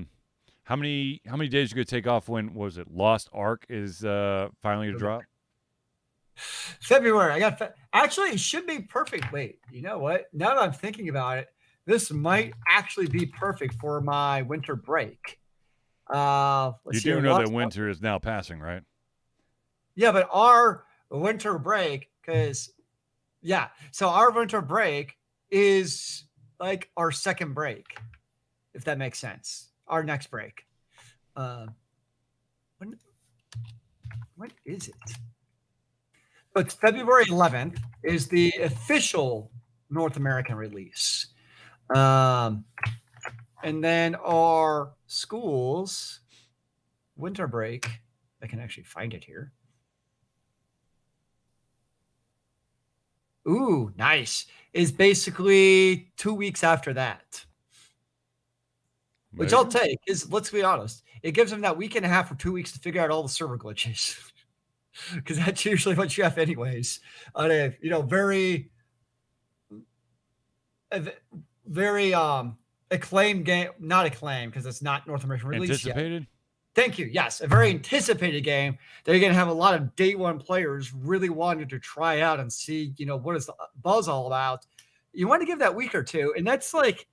many days are you going to take off when, what was it, Lost Ark is finally going to drop? February. Actually, it should be perfect. Wait, you know what? Now that I'm thinking about it, this might actually be perfect for my winter break. You do know that winter is now passing, right? Yeah, but our winter break, so our winter break is like our second break, if that makes sense. Our next break. When is it? But February 11th is the official North American release. And then our school's winter break, I can actually find it here. Ooh, nice. Is basically 2 weeks after that. Which I'll take, because let's be honest, it gives them that week and a half or 2 weeks to figure out all the server glitches. Because that's usually what you have anyways. On a, very acclaimed game, not acclaimed because it's not North American release anticipated? Yet. Thank you. Yes, a very anticipated game that you're going to have a lot of day one players really wanting to try out and see, what is the buzz all about you want to give that week or two. And that's like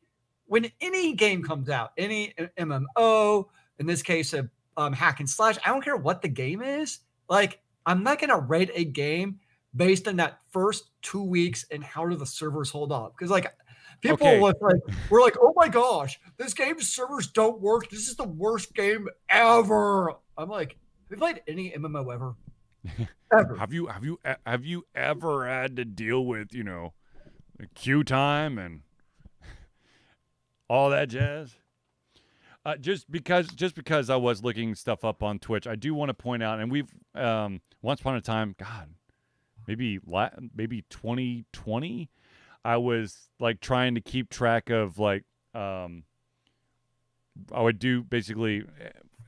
when any game comes out, any MMO, in this case, a hack and slash, I don't care what the game is. Like, I'm not going to rate a game based on that first 2 weeks and how do the servers hold up. Because, like, people were like, oh my gosh, this game's servers don't work. This is the worst game ever. I'm like, have you played any MMO ever? Ever. Have you ever had to deal with, queue time and all that jazz? Just because I was looking stuff up on Twitch, I do want to point out, and we've once upon a time, God, maybe 2020, I was like trying to keep track of like I would do basically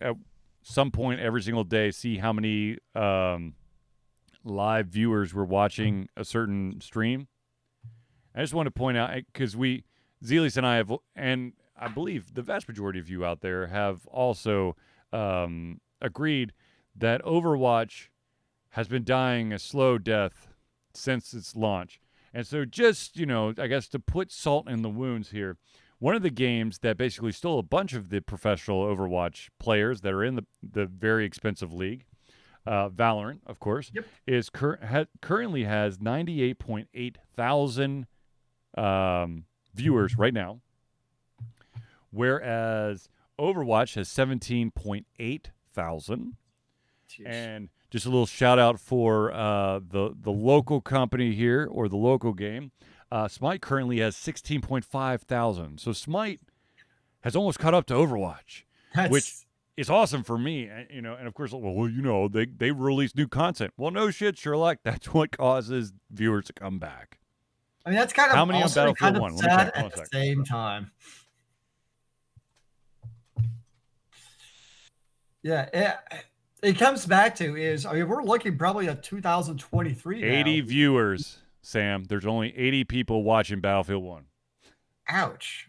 at some point every single day see how many live viewers were watching a certain stream. I just want to point out because Zelius and I have, and I believe the vast majority of you out there have also agreed that Overwatch has been dying a slow death since its launch. And so just, I guess to put salt in the wounds here, one of the games that basically stole a bunch of the professional Overwatch players that are in the very expensive league, Valorant, of course, is currently has 98.8 thousand viewers right now, whereas Overwatch has 17.8 thousand. And just a little shout out for the local company here, or the local game. Smite currently has 16.5 thousand. So Smite has almost caught up to Overwatch, which is awesome for me. And of course, they release new content. Well, no shit, Sherlock. That's what causes viewers to come back. I mean, that's kind of how many on Battlefield kind of 1? sad at the same time. Yeah, it comes back to we're looking probably at 2023 now. 80 viewers, Sam. There's only 80 people watching Battlefield 1. Ouch.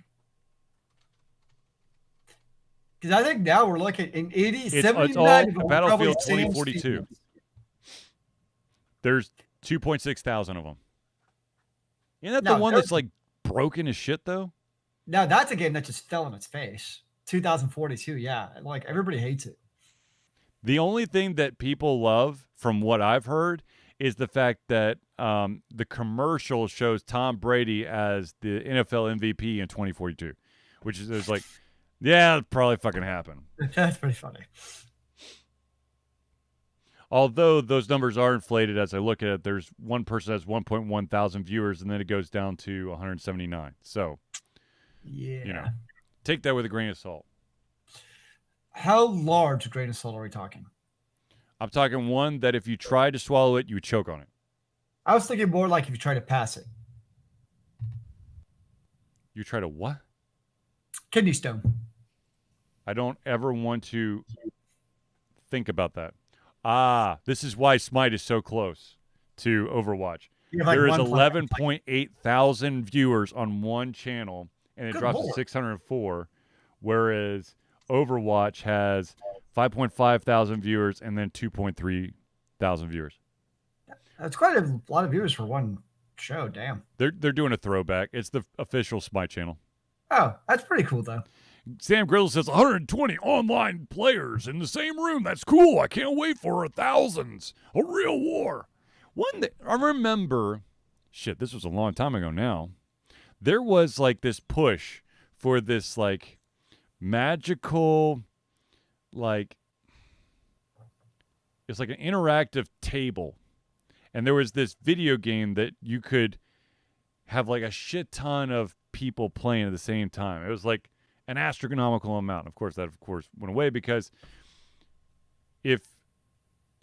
Because I think now we're looking in 80, 79. It's all Battlefield 2042. There's 2.6 thousand of them. Isn't that the one that's like broken as shit, though? No, that's a game that just fell on its face. 2042, yeah. Like, everybody hates it. The only thing that people love, from what I've heard, is the fact that the commercial shows Tom Brady as the NFL MVP in 2042, which is like, yeah, it'll probably fucking happen. That's pretty funny. Although those numbers are inflated as I look at it, there's one person has 1.1 thousand viewers, and then it goes down to 179. So, yeah, take that with a grain of salt. How large a grain of salt are we talking? I'm talking one that if you tried to swallow it, you would choke on it. I was thinking more like if you try to pass it. You try to what? Kidney stone. I don't ever want to think about that. This is why Smite is so close to Overwatch. There is 11.8 thousand viewers on one channel, and it drops to 604, whereas Overwatch has 5.5 thousand viewers and then 2.3 thousand viewers. That's quite a lot of viewers for one show. Damn. They're doing a throwback. It's the official Smite channel. Oh, that's pretty cool, though. Sam Grizzle says 120 online players in the same room. That's cool. I can't wait for thousands. A real war. One that I remember, this was a long time ago now. There was like this push for this like magical, like, it's like an interactive table. And there was this video game that you could have like a shit ton of people playing at the same time. It was like an astronomical amount. Of course, that went away because if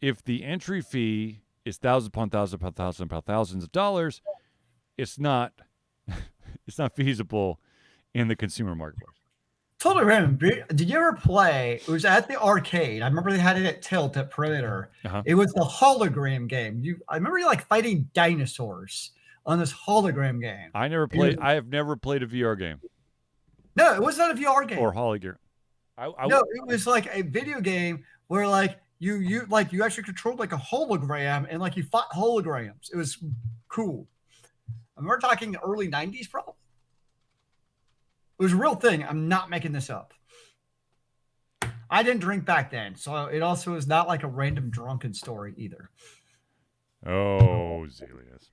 the entry fee is thousands upon thousands upon thousands upon thousands of dollars, it's not feasible in the consumer marketplace. Totally random. Did you ever play? It was at the arcade. I remember they had it at Tilt at Perimeter. Uh-huh. It was the hologram game. I remember you like fighting dinosaurs on this hologram game. I have never played a VR game. No, it was not a VR game or hologram. No, it was like a video game where like you actually controlled like a hologram and like you fought holograms. It was cool. And we're talking early 90s, probably. It was a real thing. I'm not making this up. I didn't drink back then, so it also is not like a random drunken story either. Oh, Zelius.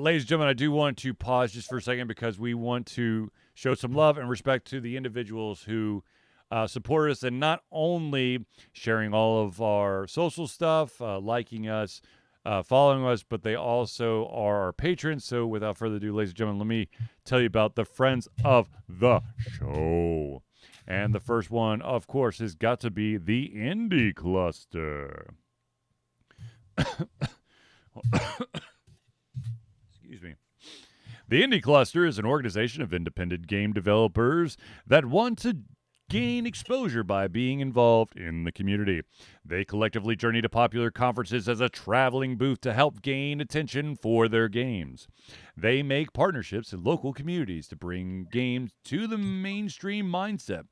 Ladies and gentlemen, I do want to pause just for a second because we want to show some love and respect to the individuals who support us, and not only sharing all of our social stuff, liking us, following us, but they also are our patrons. So without further ado, ladies and gentlemen, let me tell you about the friends of the show. And the first one, of course, has got to be the Indie Cluster. Excuse me. The Indie Cluster is an organization of independent game developers that want to gain exposure by being involved in the community. They collectively journey to popular conferences as a traveling booth to help gain attention for their games. They make partnerships in local communities to bring games to the mainstream mindset.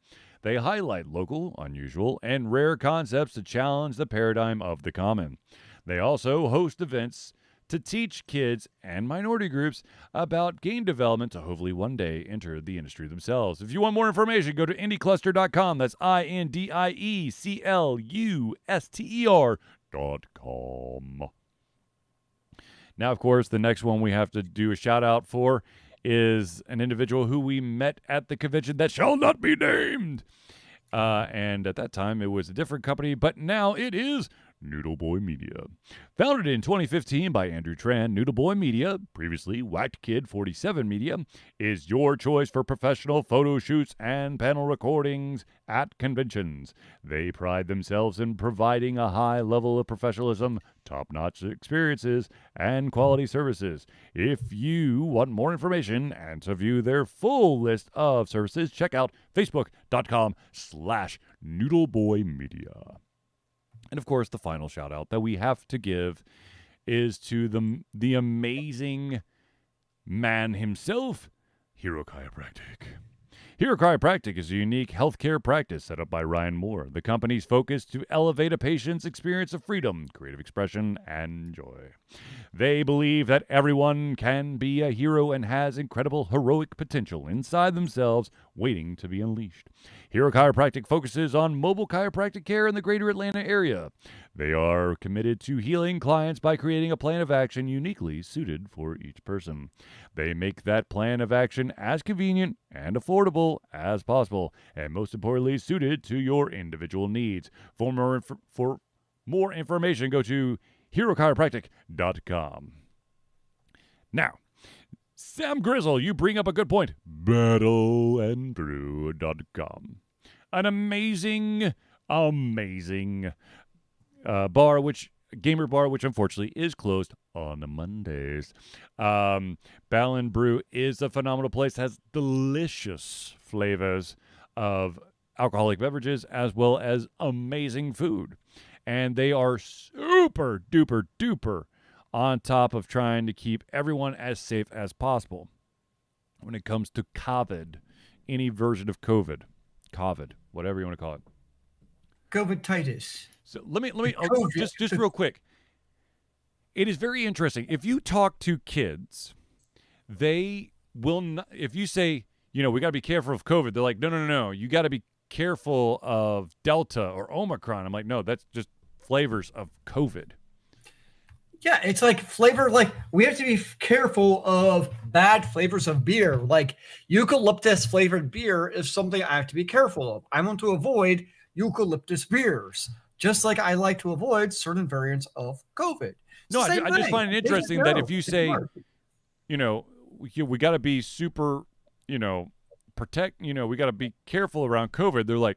They highlight local, unusual, and rare concepts to challenge the paradigm of the common. They also host events to teach kids and minority groups about game development to hopefully one day enter the industry themselves. If you want more information, go to indiecluster.com. That's INDIECLUSTER.com. Now, of course, the next one we have to do a shout out for is an individual who we met at the convention that shall not be named. And at that time, it was a different company, but now it is Noodle Boy Media. Founded in 2015 by Andrew Tran, Noodle Boy Media, previously Whacked Kid 47 Media, is your choice for professional photo shoots and panel recordings at conventions. They pride themselves in providing a high level of professionalism, top-notch experiences, and quality services. If you want more information and to view their full list of services, check out facebook.com/noodleboymedia. And of course, the final shout out that we have to give is to the amazing man himself, Hero Chiropractic. Hero Chiropractic is a unique healthcare practice set up by Ryan Moore. The company's focus to elevate a patient's experience of freedom, creative expression, and joy. They believe that everyone can be a hero and has incredible heroic potential inside themselves waiting to be unleashed. Hero Chiropractic focuses on mobile chiropractic care in the greater Atlanta area. They are committed to healing clients by creating a plan of action uniquely suited for each person. They make that plan of action as convenient and affordable as possible, and most importantly, suited to your individual needs. For more information, go to herochiropractic.com. Now, Sam Grizzle, you bring up a good point. Battleandbrew.com. An amazing gamer bar, which unfortunately is closed on Mondays. Battle and Brew is a phenomenal place. Has delicious flavors of alcoholic beverages as well as amazing food. And they are super duper duper on top of trying to keep everyone as safe as possible when it comes to COVID, any version of COVID, whatever you want to call it. COVID-titis. So let me just real quick. It is very interesting. If you talk to kids, they will not, if you say, we got to be careful of COVID, they're like, no, you got to be careful of Delta or Omicron. I'm like, no, that's just flavors of COVID. Yeah, it's like flavor, like we have to be careful of bad flavors of beer. Like eucalyptus flavored beer is something I have to be careful of. I want to avoid eucalyptus beers, just like I like to avoid certain variants of COVID. No, I just find it interesting that if you say, we got to be super, we got to be careful around COVID. They're like,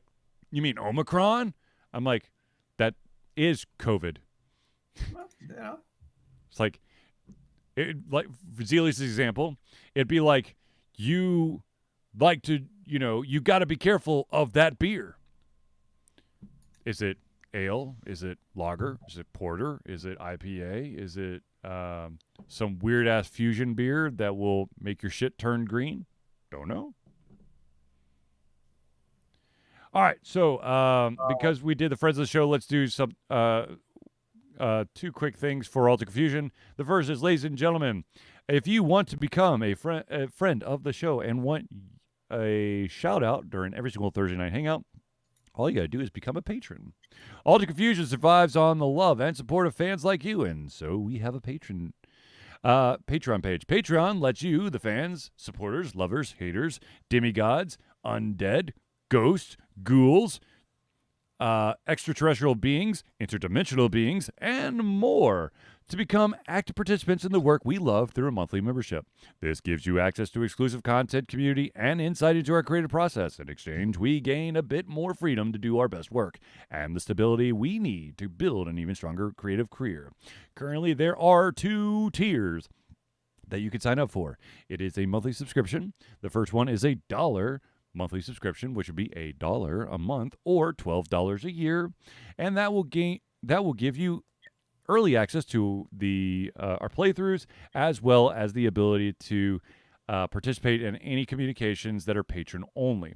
you mean Omicron? I'm like, that is COVID. Well, yeah. It's like for Zelius' example, it'd be like you like to, you got to be careful of that beer. Is it ale? Is it lager? Is it porter? Is it IPA? Is it some weird ass fusion beer that will make your shit turn green? Don't know. All right, so because we did the Friends of the Show, let's do some two quick things for Alter Confusion. The first is, ladies and gentlemen, if you want to become a friend of the show and want a shout out during every single Thursday night hangout, all you got to do is become a patron. Alter Confusion survives on the love and support of fans like you, and so we have a Patreon page. Patreon lets you, the fans, supporters, lovers, haters, demigods, undead, ghosts, ghouls, extraterrestrial beings, interdimensional beings, and more to become active participants in the work we love through a monthly membership. This gives you access to exclusive content, community, and insight into our creative process. In exchange, we gain a bit more freedom to do our best work and the stability we need to build an even stronger creative career. Currently, there are 2 tiers that you can sign up for. It is a monthly subscription. The first one is $1 monthly subscription, which would be $1 a month or $12 a year, and that will give you early access to our playthroughs, as well as the ability to participate in any communications that are patron only.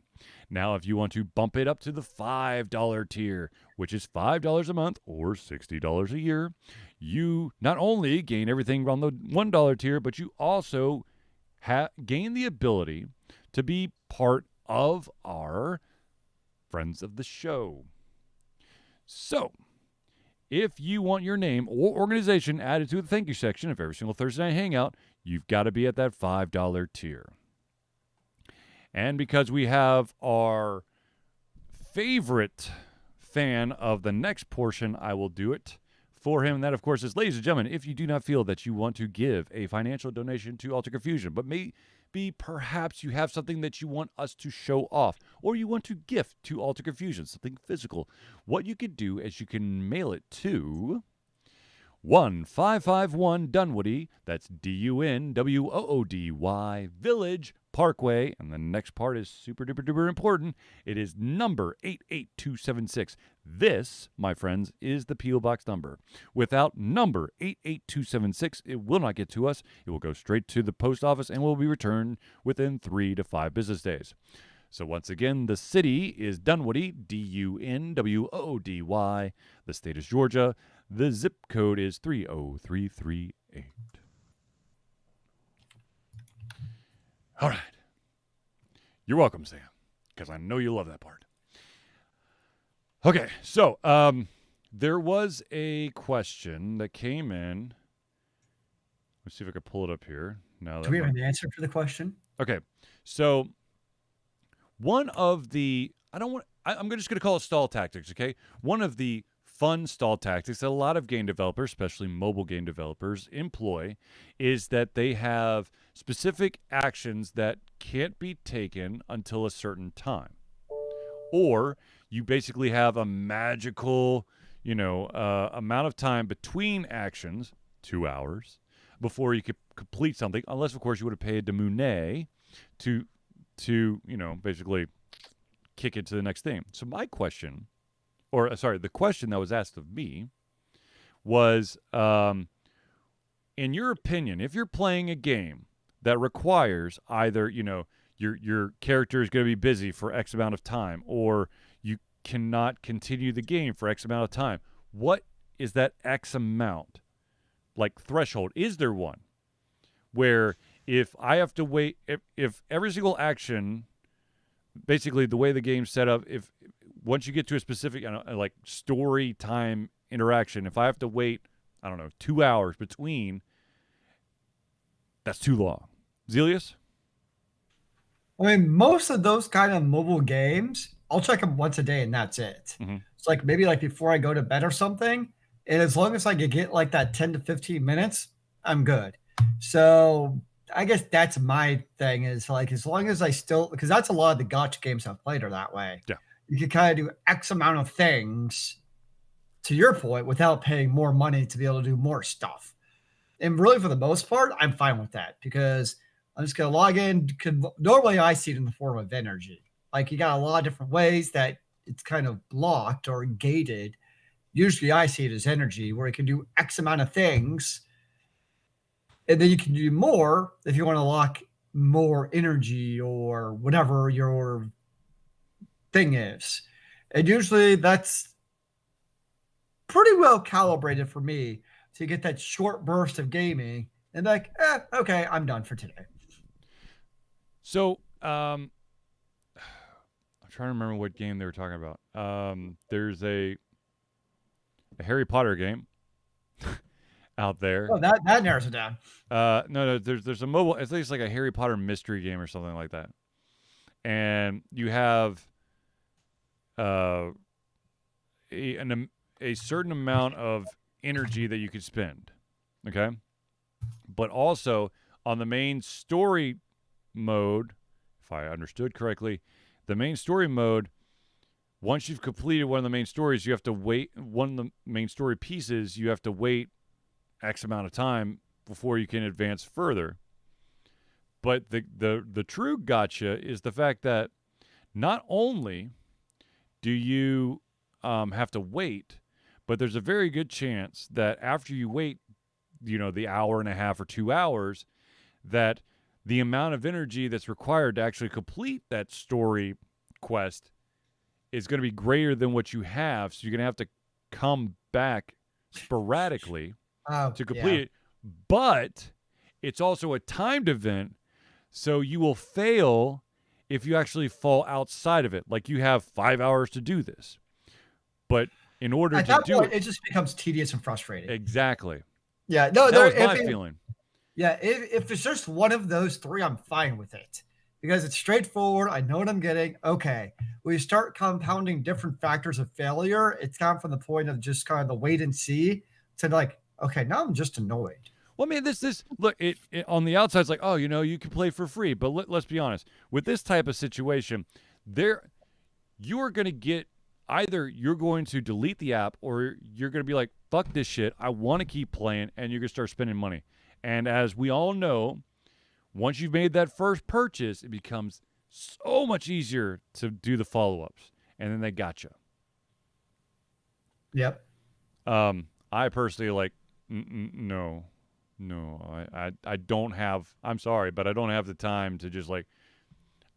Now, if you want to bump it up to the $5 tier, which is $5 a month or $60 a year, you not only gain everything on the $1 tier, but you also gain the ability to be part of our friends of the show. So, if you want your name or organization added to the thank you section of every single Thursday night hangout, you've got to be at that $5 tier. And because we have our favorite fan of the next portion, I will do it for him. And that, of course, is, ladies and gentlemen, if you do not feel that you want to give a financial donation to Alter Confusion, but maybe perhaps you have something that you want us to show off, or you want to gift to Alter Confusion, something physical, what you can do is you can mail it to 1551 Dunwoody, that's Dunwoody, Village Parkway, and the next part is super duper duper important. It is number 88276. This, my friends, is the P.O. Box number. Without number 88276, it will not get to us. It will go straight to the post office and will be returned within 3 to 5 business days. So once again, the city is Dunwoody, Dunwoody. The state is Georgia. The zip code is 30338. All right. You're welcome, Sam, because I know you love that part. Okay, so there was a question that came in. Let's see if I can pull it up here. Do we have an answer for the question? Okay, so one of the I'm just going to call it stall tactics. Okay, one of the fun stall tactics that a lot of game developers, especially mobile game developers, employ is that they have specific actions that can't be taken until a certain time. Or you basically have a magical, amount of time between actions, 2 hours, before you could complete something, unless, of course, you would have paid the Monet to basically kick it to the next thing. So my question, the question that was asked of me was, in your opinion, if you're playing a game that requires either, your character is going to be busy for X amount of time, or you cannot continue the game for X amount of time, what is that X amount? Like threshold? Is there one? Where if I have to wait, if every single action, basically the way the game's set up, if once you get to a specific, like story time interaction, if I have to wait, 2 hours between, that's too long. Zelius? I mean, most of those kind of mobile games, I'll check them once a day and that's it. Mm-hmm. It's like maybe like before I go to bed or something. And as long as I can get like that 10 to 15 minutes, I'm good. So I guess that's my thing, is like, as long as I still, because that's a lot of the gotcha games I've played are that way. Yeah. You can kind of do X amount of things, to your point, without paying more money to be able to do more stuff. And really, for the most part, I'm fine with that, because I'm just going to log in. Normally, I see it in the form of energy. Like, you got a lot of different ways that it's kind of blocked or gated. Usually, I see it as energy, where you can do X amount of things, and then you can do more if you want to lock more energy or whatever your thing is. And usually, that's pretty well calibrated for me to get that short burst of gaming and like, okay, I'm done for today. So, I'm trying to remember what game they were talking about. There's a Harry Potter game out there. Oh, that narrows it down. No, there's a mobile. It's like a Harry Potter mystery game or something like that, and you have a certain amount of energy that you could spend. Okay, but also on the main story mode, if I understood correctly, the main story mode. Once you've completed one of the main stories, you have to wait. One of the main story pieces, you have to wait X amount of time before you can advance further. But the true gotcha is the fact that not only do you have to wait, but there's a very good chance that after you wait, the hour and a half or 2 hours, that the amount of energy that's required to actually complete that story quest is going to be greater than what you have. So you're going to have to come back sporadically to complete it. But it's also a timed event, so you will fail if you actually fall outside of it. Like you have 5 hours to do this. But in order At to that do point, it just becomes tedious and frustrating. Exactly. Yeah, no, that was my feeling. Yeah, if it's just one of those three, I'm fine with it because it's straightforward. I know what I'm getting. Okay, when you start compounding different factors of failure, it's gone from the point of just kind of the wait and see to like, okay, now I'm just annoyed. Well, I mean, this look, it on the outside, it's like, oh, you can play for free. But let's be honest, with this type of situation, you are going to get either you're going to delete the app or you're going to be like, fuck this shit. I want to keep playing, and you're going to start spending money. And as we all know, once you've made that first purchase, it becomes so much easier to do the follow-ups, and then they got you. Yep. I personally like no, I don't have. I'm sorry, but I don't have the time to just like.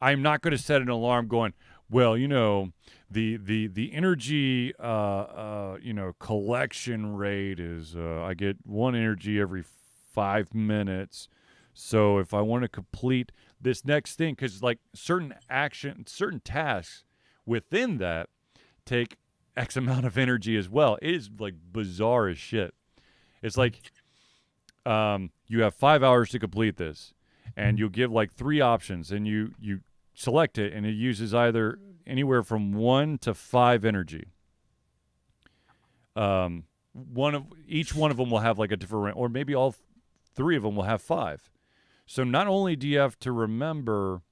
I'm not going to set an alarm going. Well, the energy collection rate is I get 1 energy every 5 minutes. So if I want to complete this next thing, because like certain tasks within that take X amount of energy as well. It is like bizarre as shit. It's like you have 5 hours to complete this, and you'll give like 3 options, and you select it, and it uses either anywhere from 1 to 5 energy. Each one of them will have like a different, or maybe all 3 of them will have 5. So not only do you have to remember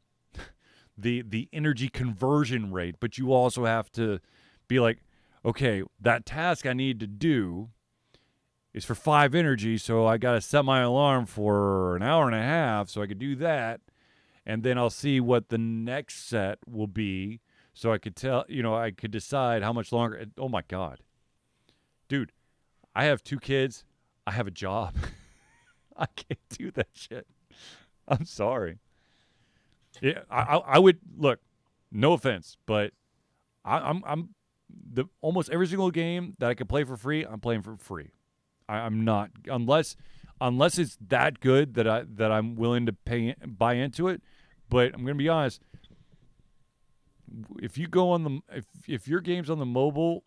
the energy conversion rate, but you also have to be like, okay, that task I need to do is for 5 energy, so I got to set my alarm for an hour and a half so I could do that, and then I'll see what the next set will be so I could I could decide how much longer. Oh my God. Dude, I have 2 kids. I have a job. I can't do that shit. I'm sorry. Yeah, I would look. No offense, but I'm the almost every single game that I could play for free. I'm playing for free. I'm not unless it's that good that I'm willing to buy into it. But I'm gonna be honest. If you go on if your game's on the mobile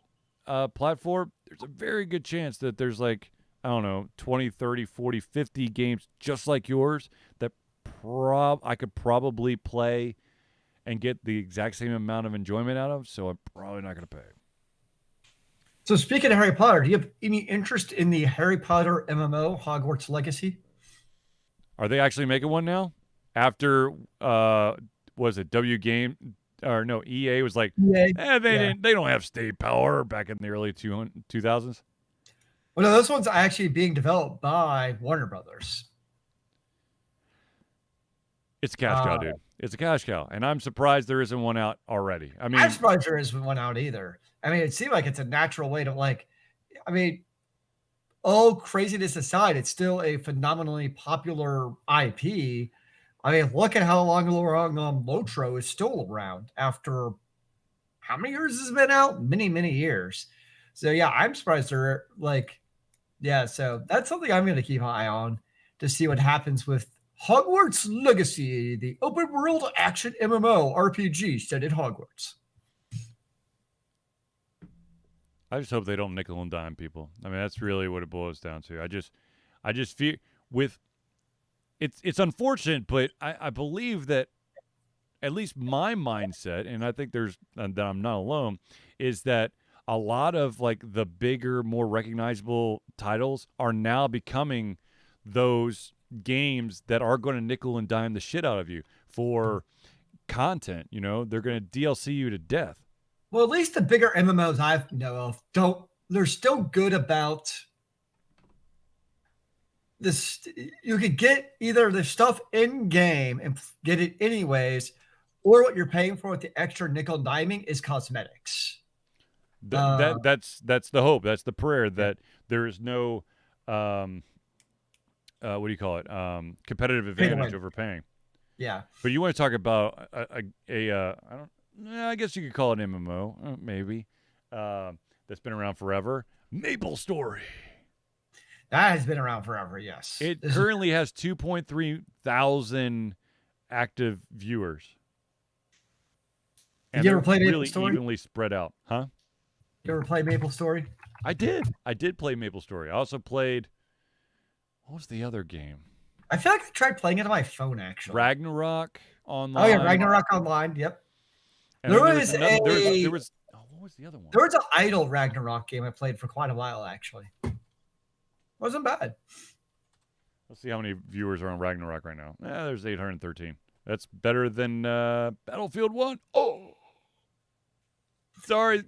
platform, there's a very good chance that there's like, I don't know, 20, 30, 40, 50 games just like yours that I could probably play and get the exact same amount of enjoyment out of, so I'm probably not going to pay. So speaking of Harry Potter, do you have any interest in the Harry Potter MMO, Hogwarts Legacy? Are they actually making one now? After, was it EA was like, they don't have staying power back in the early 2000s? Well, no, those ones are actually being developed by Warner Brothers. It's a cash cow, dude. It's a cash cow, and I'm surprised there isn't one out already. I mean, I'm surprised there isn't one out either. I mean, it seemed like it's a natural way to all craziness aside, it's still a phenomenally popular IP. I mean, look at how long Lotro is still around after how many years has it been out? Many, many years. So yeah, I'm surprised they're like, yeah. So that's something I'm going to keep an eye on to see what happens with Hogwarts Legacy, the open world action MMO RPG set in Hogwarts. I just hope they don't nickel and dime people. I mean, that's really what it boils down to. I just feel with it's unfortunate, but I believe that at least my mindset, and I think that I'm not alone, is that a lot of like the bigger, more recognizable titles are now becoming those games that are going to nickel and dime the shit out of you for content. You know, they're going to DLC you to death. Well, at least the bigger MMOs I know of don't. They're still good about this. You could get either the stuff in game and get it anyways, or what you're paying for with the extra nickel diming is cosmetics. That's the hope. That's the prayer that there is no what do you call it? Competitive advantage over paying. Yeah. But you want to talk about I don't. I guess you could call it MMO, maybe. That's been around forever. Maple Story. That has been around forever. Yes. It currently has 2.3 thousand active viewers. And you ever played Maple really Story? Evenly spread out, huh? You ever play Maple Story? I did. I did play Maple Story. I also played. What was the other game? I feel like I tried playing it on my phone, actually. Ragnarok Online. Oh, yeah, Ragnarok Online. Yep. And there was what was the other one? There was an idle Ragnarok game I played for quite a while, actually. Wasn't bad. Let's see how many viewers are on Ragnarok right now. There's 813. That's better than Battlefield 1. Oh! Sorry.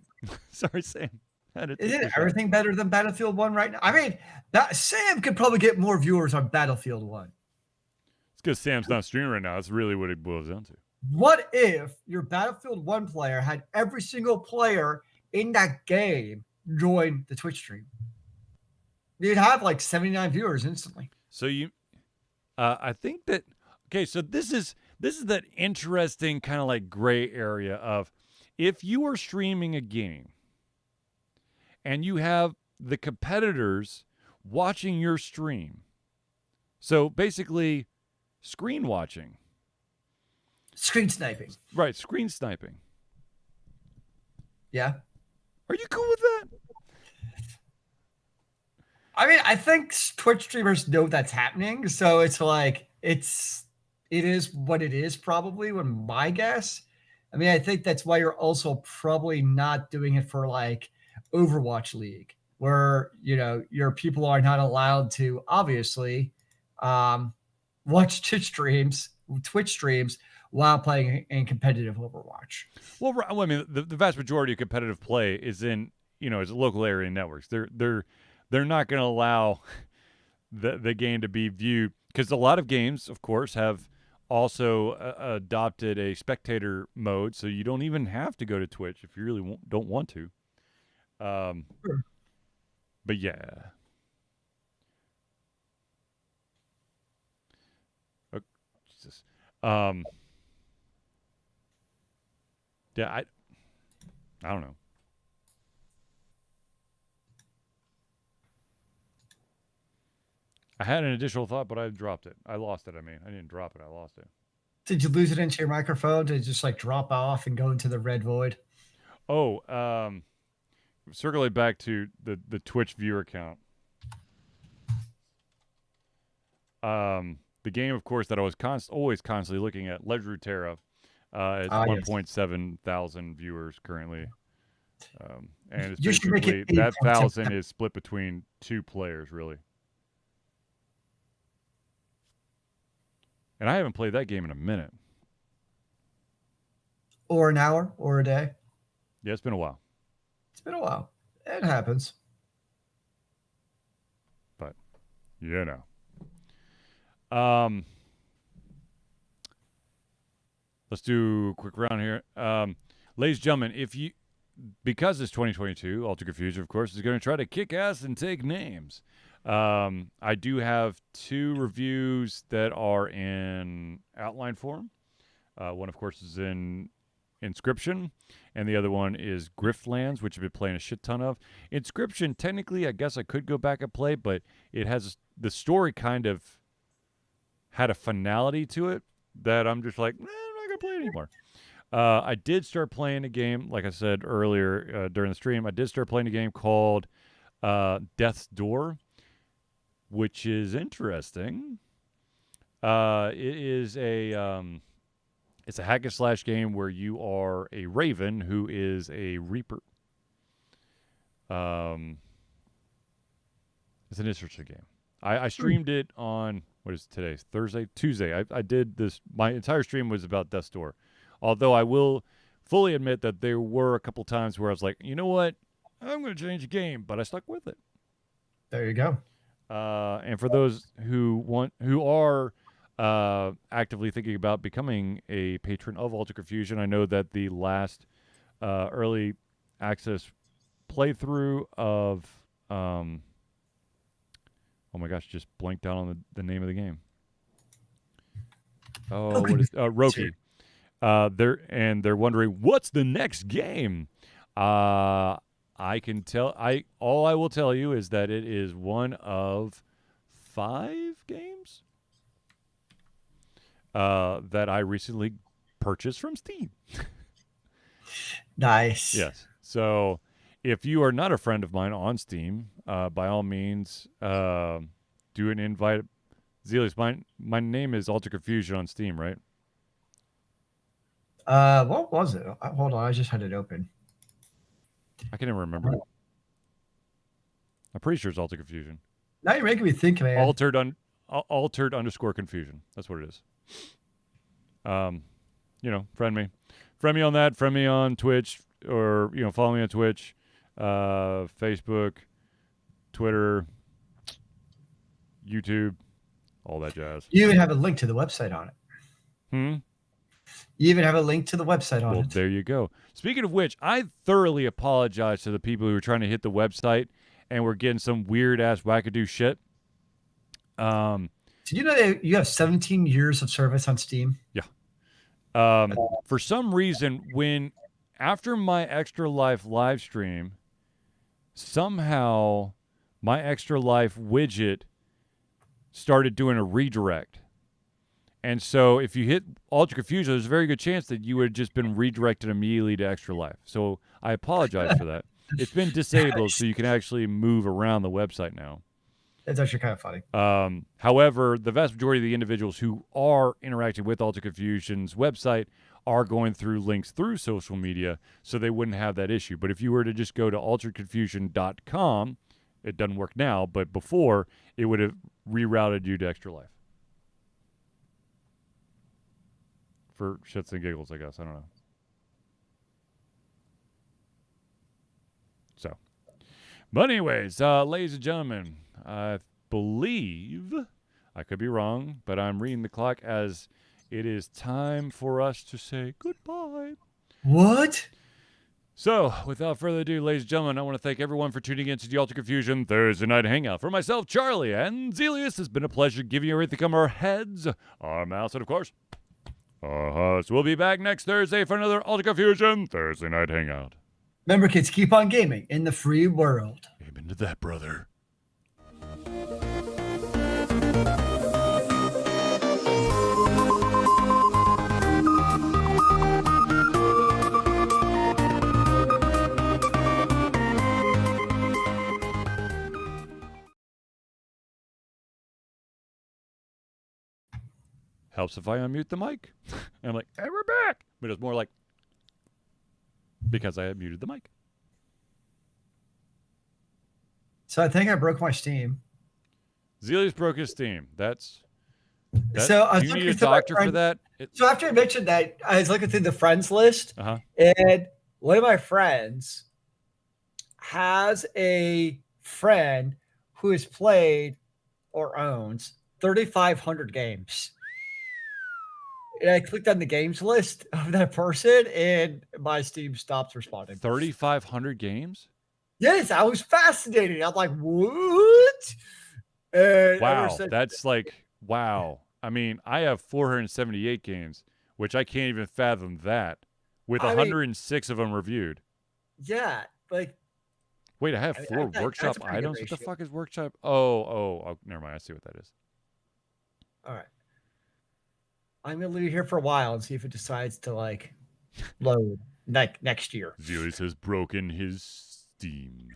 Sorry, Sam. Isn't everything better than Battlefield 1 right now? I mean, Sam could probably get more viewers on Battlefield 1. It's because Sam's not streaming right now. That's really what it boils down to. What if your Battlefield 1 player had every single player in that game join the Twitch stream? You'd have like 79 viewers instantly. So I think that, okay, so this is that interesting kind of like gray area of if you are streaming a game and you have the competitors watching your stream. So basically screen watching. Screen sniping. Right, screen sniping. Yeah. Are you cool with that? I mean, I think Twitch streamers know that's happening. So it's like, it is what it is probably, when my guess. I mean, I think that's why you're also probably not doing it for like Overwatch League, where, you know, your people are not allowed to obviously watch Twitch streams while playing in competitive Overwatch. Well, I mean, the vast majority of competitive play is in, you know, is local area networks. They're not going to allow the game to be viewed, because a lot of games, of course, have also adopted a spectator mode, so you don't even have to go to Twitch if you really don't want to. Sure. But yeah. Oh, Jesus. Yeah, I don't know. I had an additional thought, but I dropped it. I lost it. I mean, I didn't drop it. I lost it. Did you lose it into your microphone? Did it just like drop off and go into the red void? Oh, circulate back to the Twitch viewer count. The game, of course, that I was always constantly looking at, Ledge Ruterra, it's 1.7 thousand viewers currently. And it's basically that 1,000 is split between 2 players, really. And I haven't played that game in a minute. Or an hour or a day. Yeah, it's been a while. It's been a while. It happens. But, you know. Let's do a quick round here. Ladies and gentlemen, because it's 2022, Ultra Confusion, of course, is going to try to kick ass and take names. I do have 2 reviews that are in outline form. One, of course, is in Inscription, and the other one is Griftlands, which I've been playing a shit ton of. Inscription, technically, I guess I could go back and play, but it has the story kind of had a finality to it that I'm just like, I'm not gonna play anymore. I did start playing a game, like I said earlier during the stream. I did start playing a game called Death's Door, which is interesting. It is it's a hack and slash game where you are a raven who is a reaper. It's an interesting game. I streamed it on, what is today? Thursday? Tuesday. I did this. My entire stream was about Death's Door. Although I will fully admit that there were a couple times where I was like, you know what? I'm going to change the game, but I stuck with it. There you go. And for those who are actively thinking about becoming a patron of Alter Confusion, I know that the last early access playthrough of oh my gosh, just blanked out on the name of the game. Oh, what is Roki? They're wondering what's the next game. I can tell. All I will tell you is that it is one of 5 games that I recently purchased from Steam. Nice. Yes. So if you are not a friend of mine on Steam, by all means, do an invite. Zelius, my name is Alter Confusion on Steam, right? What was it? Hold on, I just had it open. I can't even remember. I'm pretty sure it's Alter Confusion. Now you're making me think, man. Altered _ confusion. That's what it is. Friend me on that. Friend me on Twitch, or follow me on Twitch, Facebook, Twitter, YouTube, all that jazz. You even have a link to the website on it. You even have a link to the website on it. Well, there you go. Speaking of which, I thoroughly apologize to the people who were trying to hit the website and were getting some weird-ass wackadoo shit. Did you know that you have 17 years of service on Steam? Yeah. For some reason, after my Extra Life live stream, somehow my Extra Life widget started doing a redirect. And so if you hit Alter Confusion, there's a very good chance that you would have just been redirected immediately to Extra Life. So I apologize for that. It's been disabled, so you can actually move around the website now. It's actually kind of funny. However, the vast majority of the individuals who are interacting with Alter Confusion's website are going through links through social media, so they wouldn't have that issue. But if you were to just go to alteredconfusion.com, it doesn't work now, but before, it would have rerouted you to Extra Life. For shits and giggles, I guess. I don't know. So, but anyways, ladies and gentlemen, I believe, I could be wrong, but I'm reading the clock as it is time for us to say goodbye. What? So, without further ado, ladies and gentlemen, I want to thank everyone for tuning in to the Alter Confusion Thursday Night Hangout. For myself, Charlie, and Zelius, it's been a pleasure giving you everything from our heads, our mouths, and of course, our hearts. We'll be back next Thursday for another Alter Confusion Thursday Night Hangout. Remember, kids, keep on gaming in the free world. Amen to that, brother. Helps if I unmute the mic. And I'm like, hey, we're back. But it's more like, because I had muted the mic. So I think I broke my Steam. Zelius broke his Steam. That's so I do you need a doctor for that? So after I mentioned that, I was looking through the friends list, and one of my friends has a friend who has played or owns 3,500 games. And I clicked on the games list of that person, and my Steam stops responding. 3,500 games? Yes, I was fascinated. I'm like, what? And wow, that's like, wow. I mean, I have 478 games, which I can't even fathom that with 106 of them reviewed. Yeah, like. Wait, I have 4 that's workshop a pretty good items? What the ratio. fuck is workshop? Oh, never mind. I see what that is. All right. I'm going to leave it here for a while and see if it decides to, like, load next year. Zeus has broken his Steam.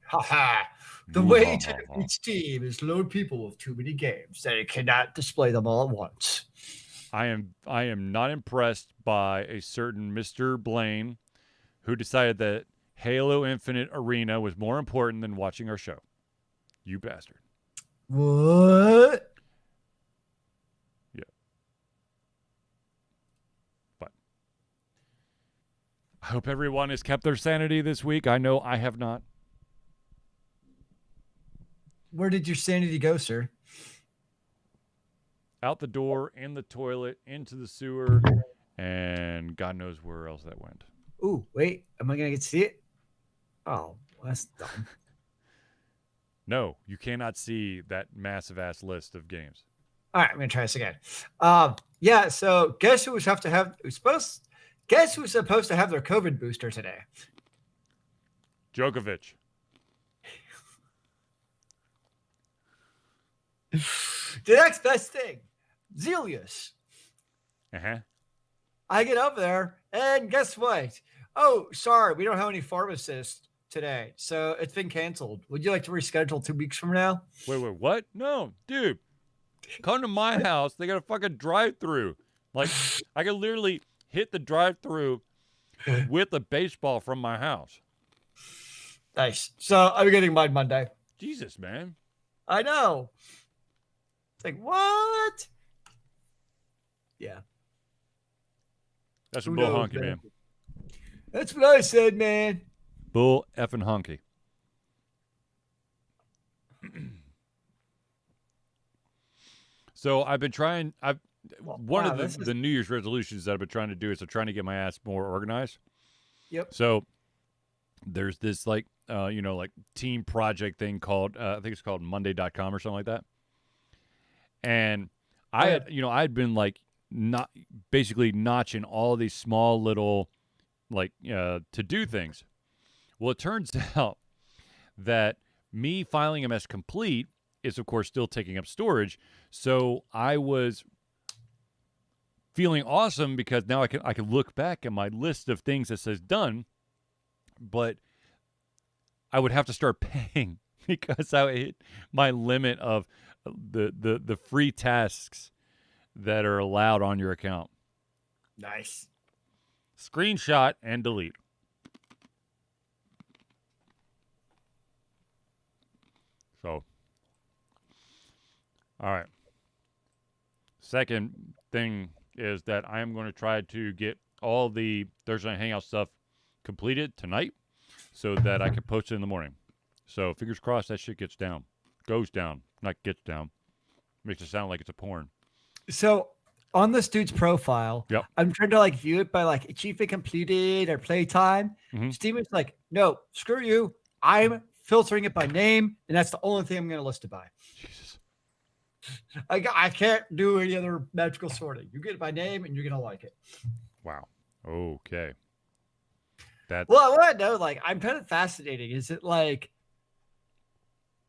Haha. The way to defeat Steam is load people with too many games that it cannot display them all at once. I am not impressed by a certain Mr. Blaine who decided that Halo Infinite Arena was more important than watching our show. You bastard. What? Yeah. But I hope everyone has kept their sanity this week. I know I have not. Where did your sanity go, sir? Out the door, in the toilet, into the sewer, and God knows where else that went. Ooh, wait. Am I going to get to see it? Oh, that's dumb. No, you cannot see that massive ass list of games. All right, I'm going to try this again. Yeah, so guess who was supposed to have their COVID booster today? Djokovic. The next best thing, Zelius. Uh-huh. I get up there, and guess what? Oh, sorry, we don't have any pharmacists today, so it's been canceled. Would you like to reschedule 2 weeks from now? Wait, what? No, dude. Come to my house. They got a fucking drive-through. Like, I can literally hit the drive-through with a baseball from my house. Nice. So I'm getting mine Monday. Jesus, man. I know. It's like, what? Yeah. That's a bull honky, man. That's what I said, man. Bull effing honky. So I've been trying. One of the New Year's resolutions that I've been trying to do is I'm trying to get my ass more organized. Yep. So there's this like team project thing called I think it's called Monday.com or something like that. And I'd been like not basically notching all these small little like to do things. Well, it turns out that me filing them as complete is of course still taking up storage. So I was feeling awesome because now I can look back at my list of things that says done, but I would have to start paying because I hit my limit of the free tasks that are allowed on your account. Nice. Screenshot and delete. So, all right. Second thing is that I am going to try to get all the Thursday Night Hangout stuff completed tonight so that I can post it in the morning. So fingers crossed that shit goes down, not gets down. Makes it sound like it's a porn. So on this dude's profile, yep. I'm trying to like view it by like achievement completed or playtime. Mm-hmm. Steven's like, no, screw you. I'm filtering it by name, and that's the only thing I'm going to list it by. Jesus. I can't do any other magical sorting. You get it by name, and you're going to like it. Wow. Okay. Well, I want to know, like, I'm kind of fascinating. Is it like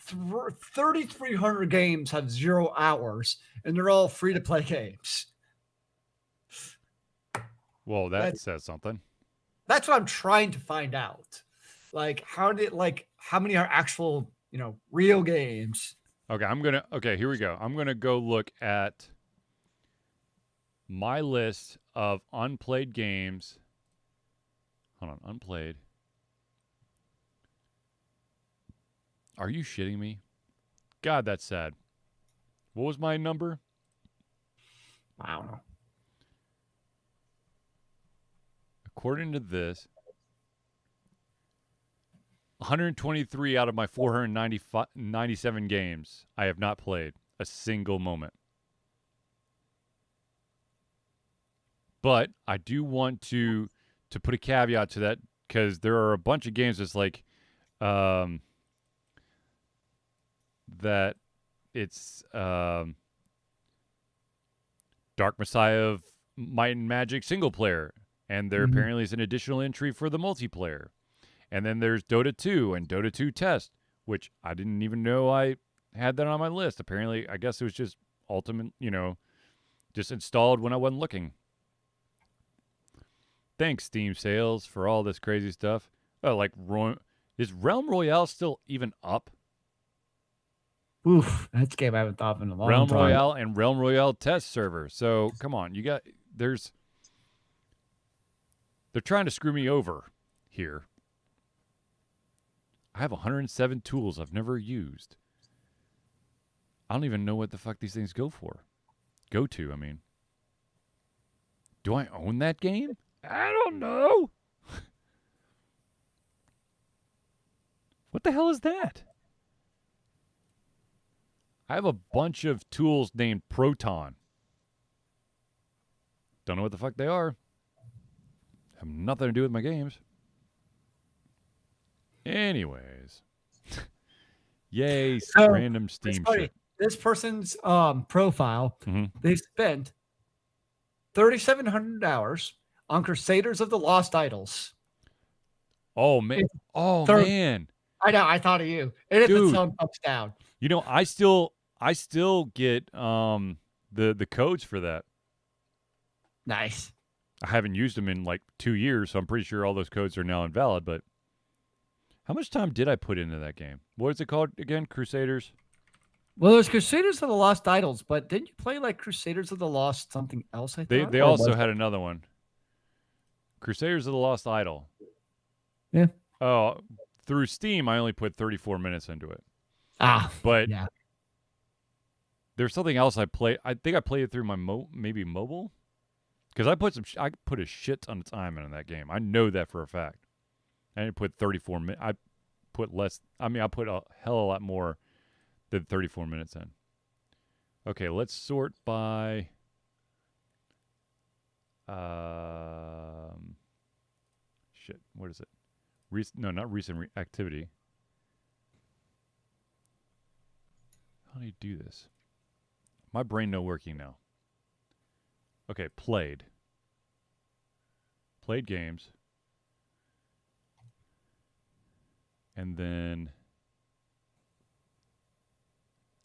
3,300 games have 0 hours, and they're all free-to-play games? Well, that says something. That's what I'm trying to find out. Like, how many are actual, real games? Okay, here we go. I'm going to go look at my list of unplayed games. Hold on, unplayed. Are you shitting me? God, that's sad. What was my number? I don't know. According to this, 123 out of my 497 games I have not played a single moment. But I do want to put a caveat to that because there are a bunch of games that's like that it's Dark Messiah of Might and Magic single player. And there apparently is an additional entry for the multiplayer. And then there's Dota 2 and Dota 2 Test, which I didn't even know I had that on my list. Apparently, I guess it was just ultimate, just installed when I wasn't looking. Thanks, Steam sales, for all this crazy stuff. Oh, like, is Realm Royale still even up? Oof, that's a game I haven't thought of in a long Realm time. Royale and Realm Royale test server. So, come on. They're trying to screw me over here. I have 107 tools I've never used. I don't even know what the fuck these things go to, I mean. Do I own that game? I don't know. What the hell is that? I have a bunch of tools named Proton. Don't know what the fuck they are. Have nothing to do with my games. Anyways. Yay, random Steam shit. This person's profile, they spent 3,700 hours on Crusaders of the Lost Idols. Oh, man. Man. I know. I thought of you. And if the sun comes down. I still get the codes for that. Nice. I haven't used them in like 2 years, so I'm pretty sure all those codes are now invalid. But how much time did I put into that game? What is it called again? Crusaders? Well, there's Crusaders of the Lost Idols, but didn't you play like Crusaders of the Lost something else? I thought they also had another one. Crusaders of the Lost Idol. Yeah. Oh, through Steam, I only put 34 minutes into it. But yeah. There's something else I played. I think I played it through my maybe mobile, because I put a shit ton of time into that game. I know that for a fact. I didn't put 34 minutes. I put less. I mean, I put a hell of a lot more than 34 minutes in. Okay, let's sort by. Shit. What is it? Not recent activity. How do you do this? My brain no working now. Okay, played games. And then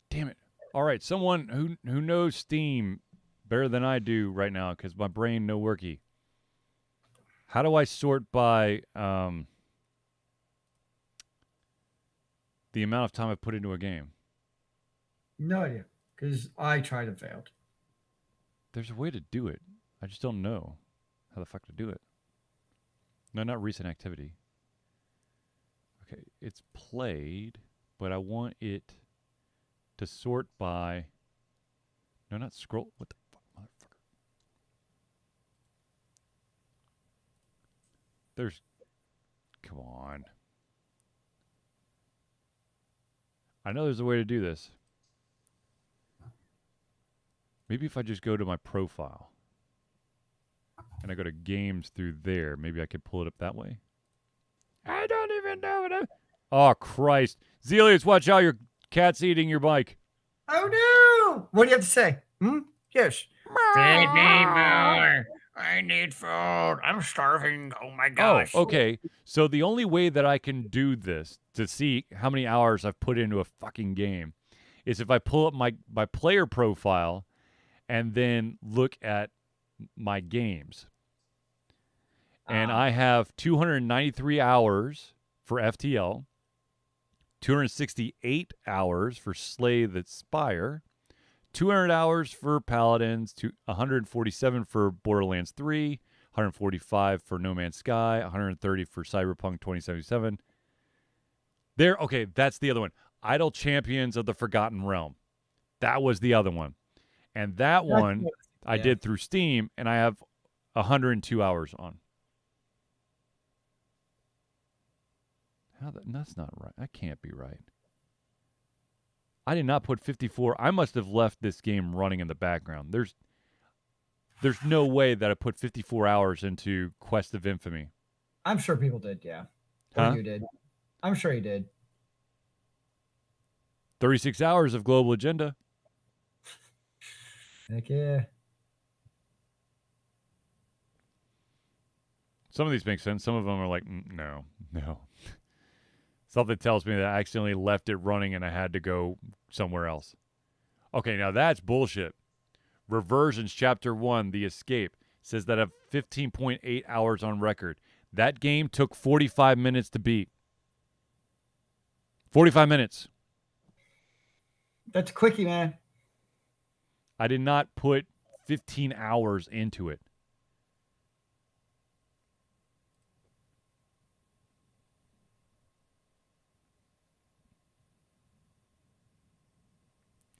damn it. All right, someone who knows Steam better than I do right now, because my brain no worky. How do I sort by the amount of time I put into a game? No idea, because I tried and failed. There's a way to do it. I just don't know how the fuck to do it. No, not recent activity. Okay, it's played, but I want it to sort by. No, not scroll. What the fuck, motherfucker? Come on. I know there's a way to do this. Maybe if I just go to my profile and I go to games through there, maybe I could pull it up that way. I don't even know what Oh, Christ. Zelius, watch out. Your cat's eating your bike. Oh, no. What do you have to say? Yes. Feed me more. I need food. I'm starving. Oh, my gosh. Oh, okay. So the only way that I can do this to see how many hours I've put into a fucking game is if I pull up my player profile and then look at my games. And I have 293 hours for FTL, 268 hours for Slay the Spire, 200 hours for Paladins, 147 for Borderlands 3, 145 for No Man's Sky, 130 for Cyberpunk 2077. Okay, that's the other one. Idle Champions of the Forgotten Realm. That was the other one. And that one I did through Steam, and I have 102 hours on. That's not right. That can't be right. I did not put 54. I must have left this game running in the background. There's no way that I put 54 hours into Quest of Infamy. I'm sure people did, yeah. Huh? You did. I'm sure you did. 36 hours of Global Agenda. Heck yeah. Some of these make sense. Some of them are like, no. Something tells me that I accidentally left it running and I had to go somewhere else. Okay, now that's bullshit. Reversions Chapter 1, The Escape, says that I have 15.8 hours on record. That game took 45 minutes to beat. 45 minutes. That's a quickie, man. I did not put 15 hours into it.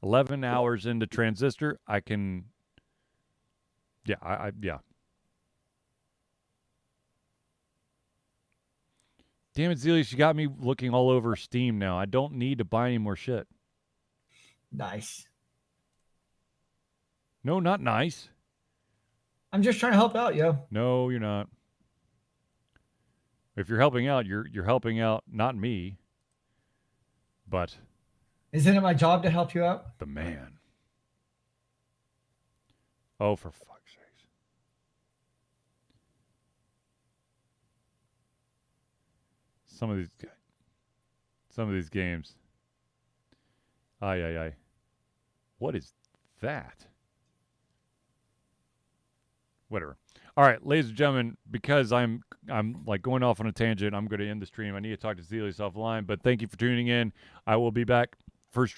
$11 hours into Transistor, I can. Yeah, yeah. Damn it, Zelius, you got me looking all over Steam now. I don't need to buy any more shit. Nice. No, not nice. I'm just trying to help out, yo. No, you're not. If you're helping out, you're helping out not me, but Isn't it my job to help you out? the man. Oh, for fuck's sakes. Some of these games. Ay. What is that? Whatever. All right, ladies and gentlemen, because I'm like going off on a tangent, I'm going to end the stream. I need to talk to Zelius offline, but thank you for tuning in. I will be back first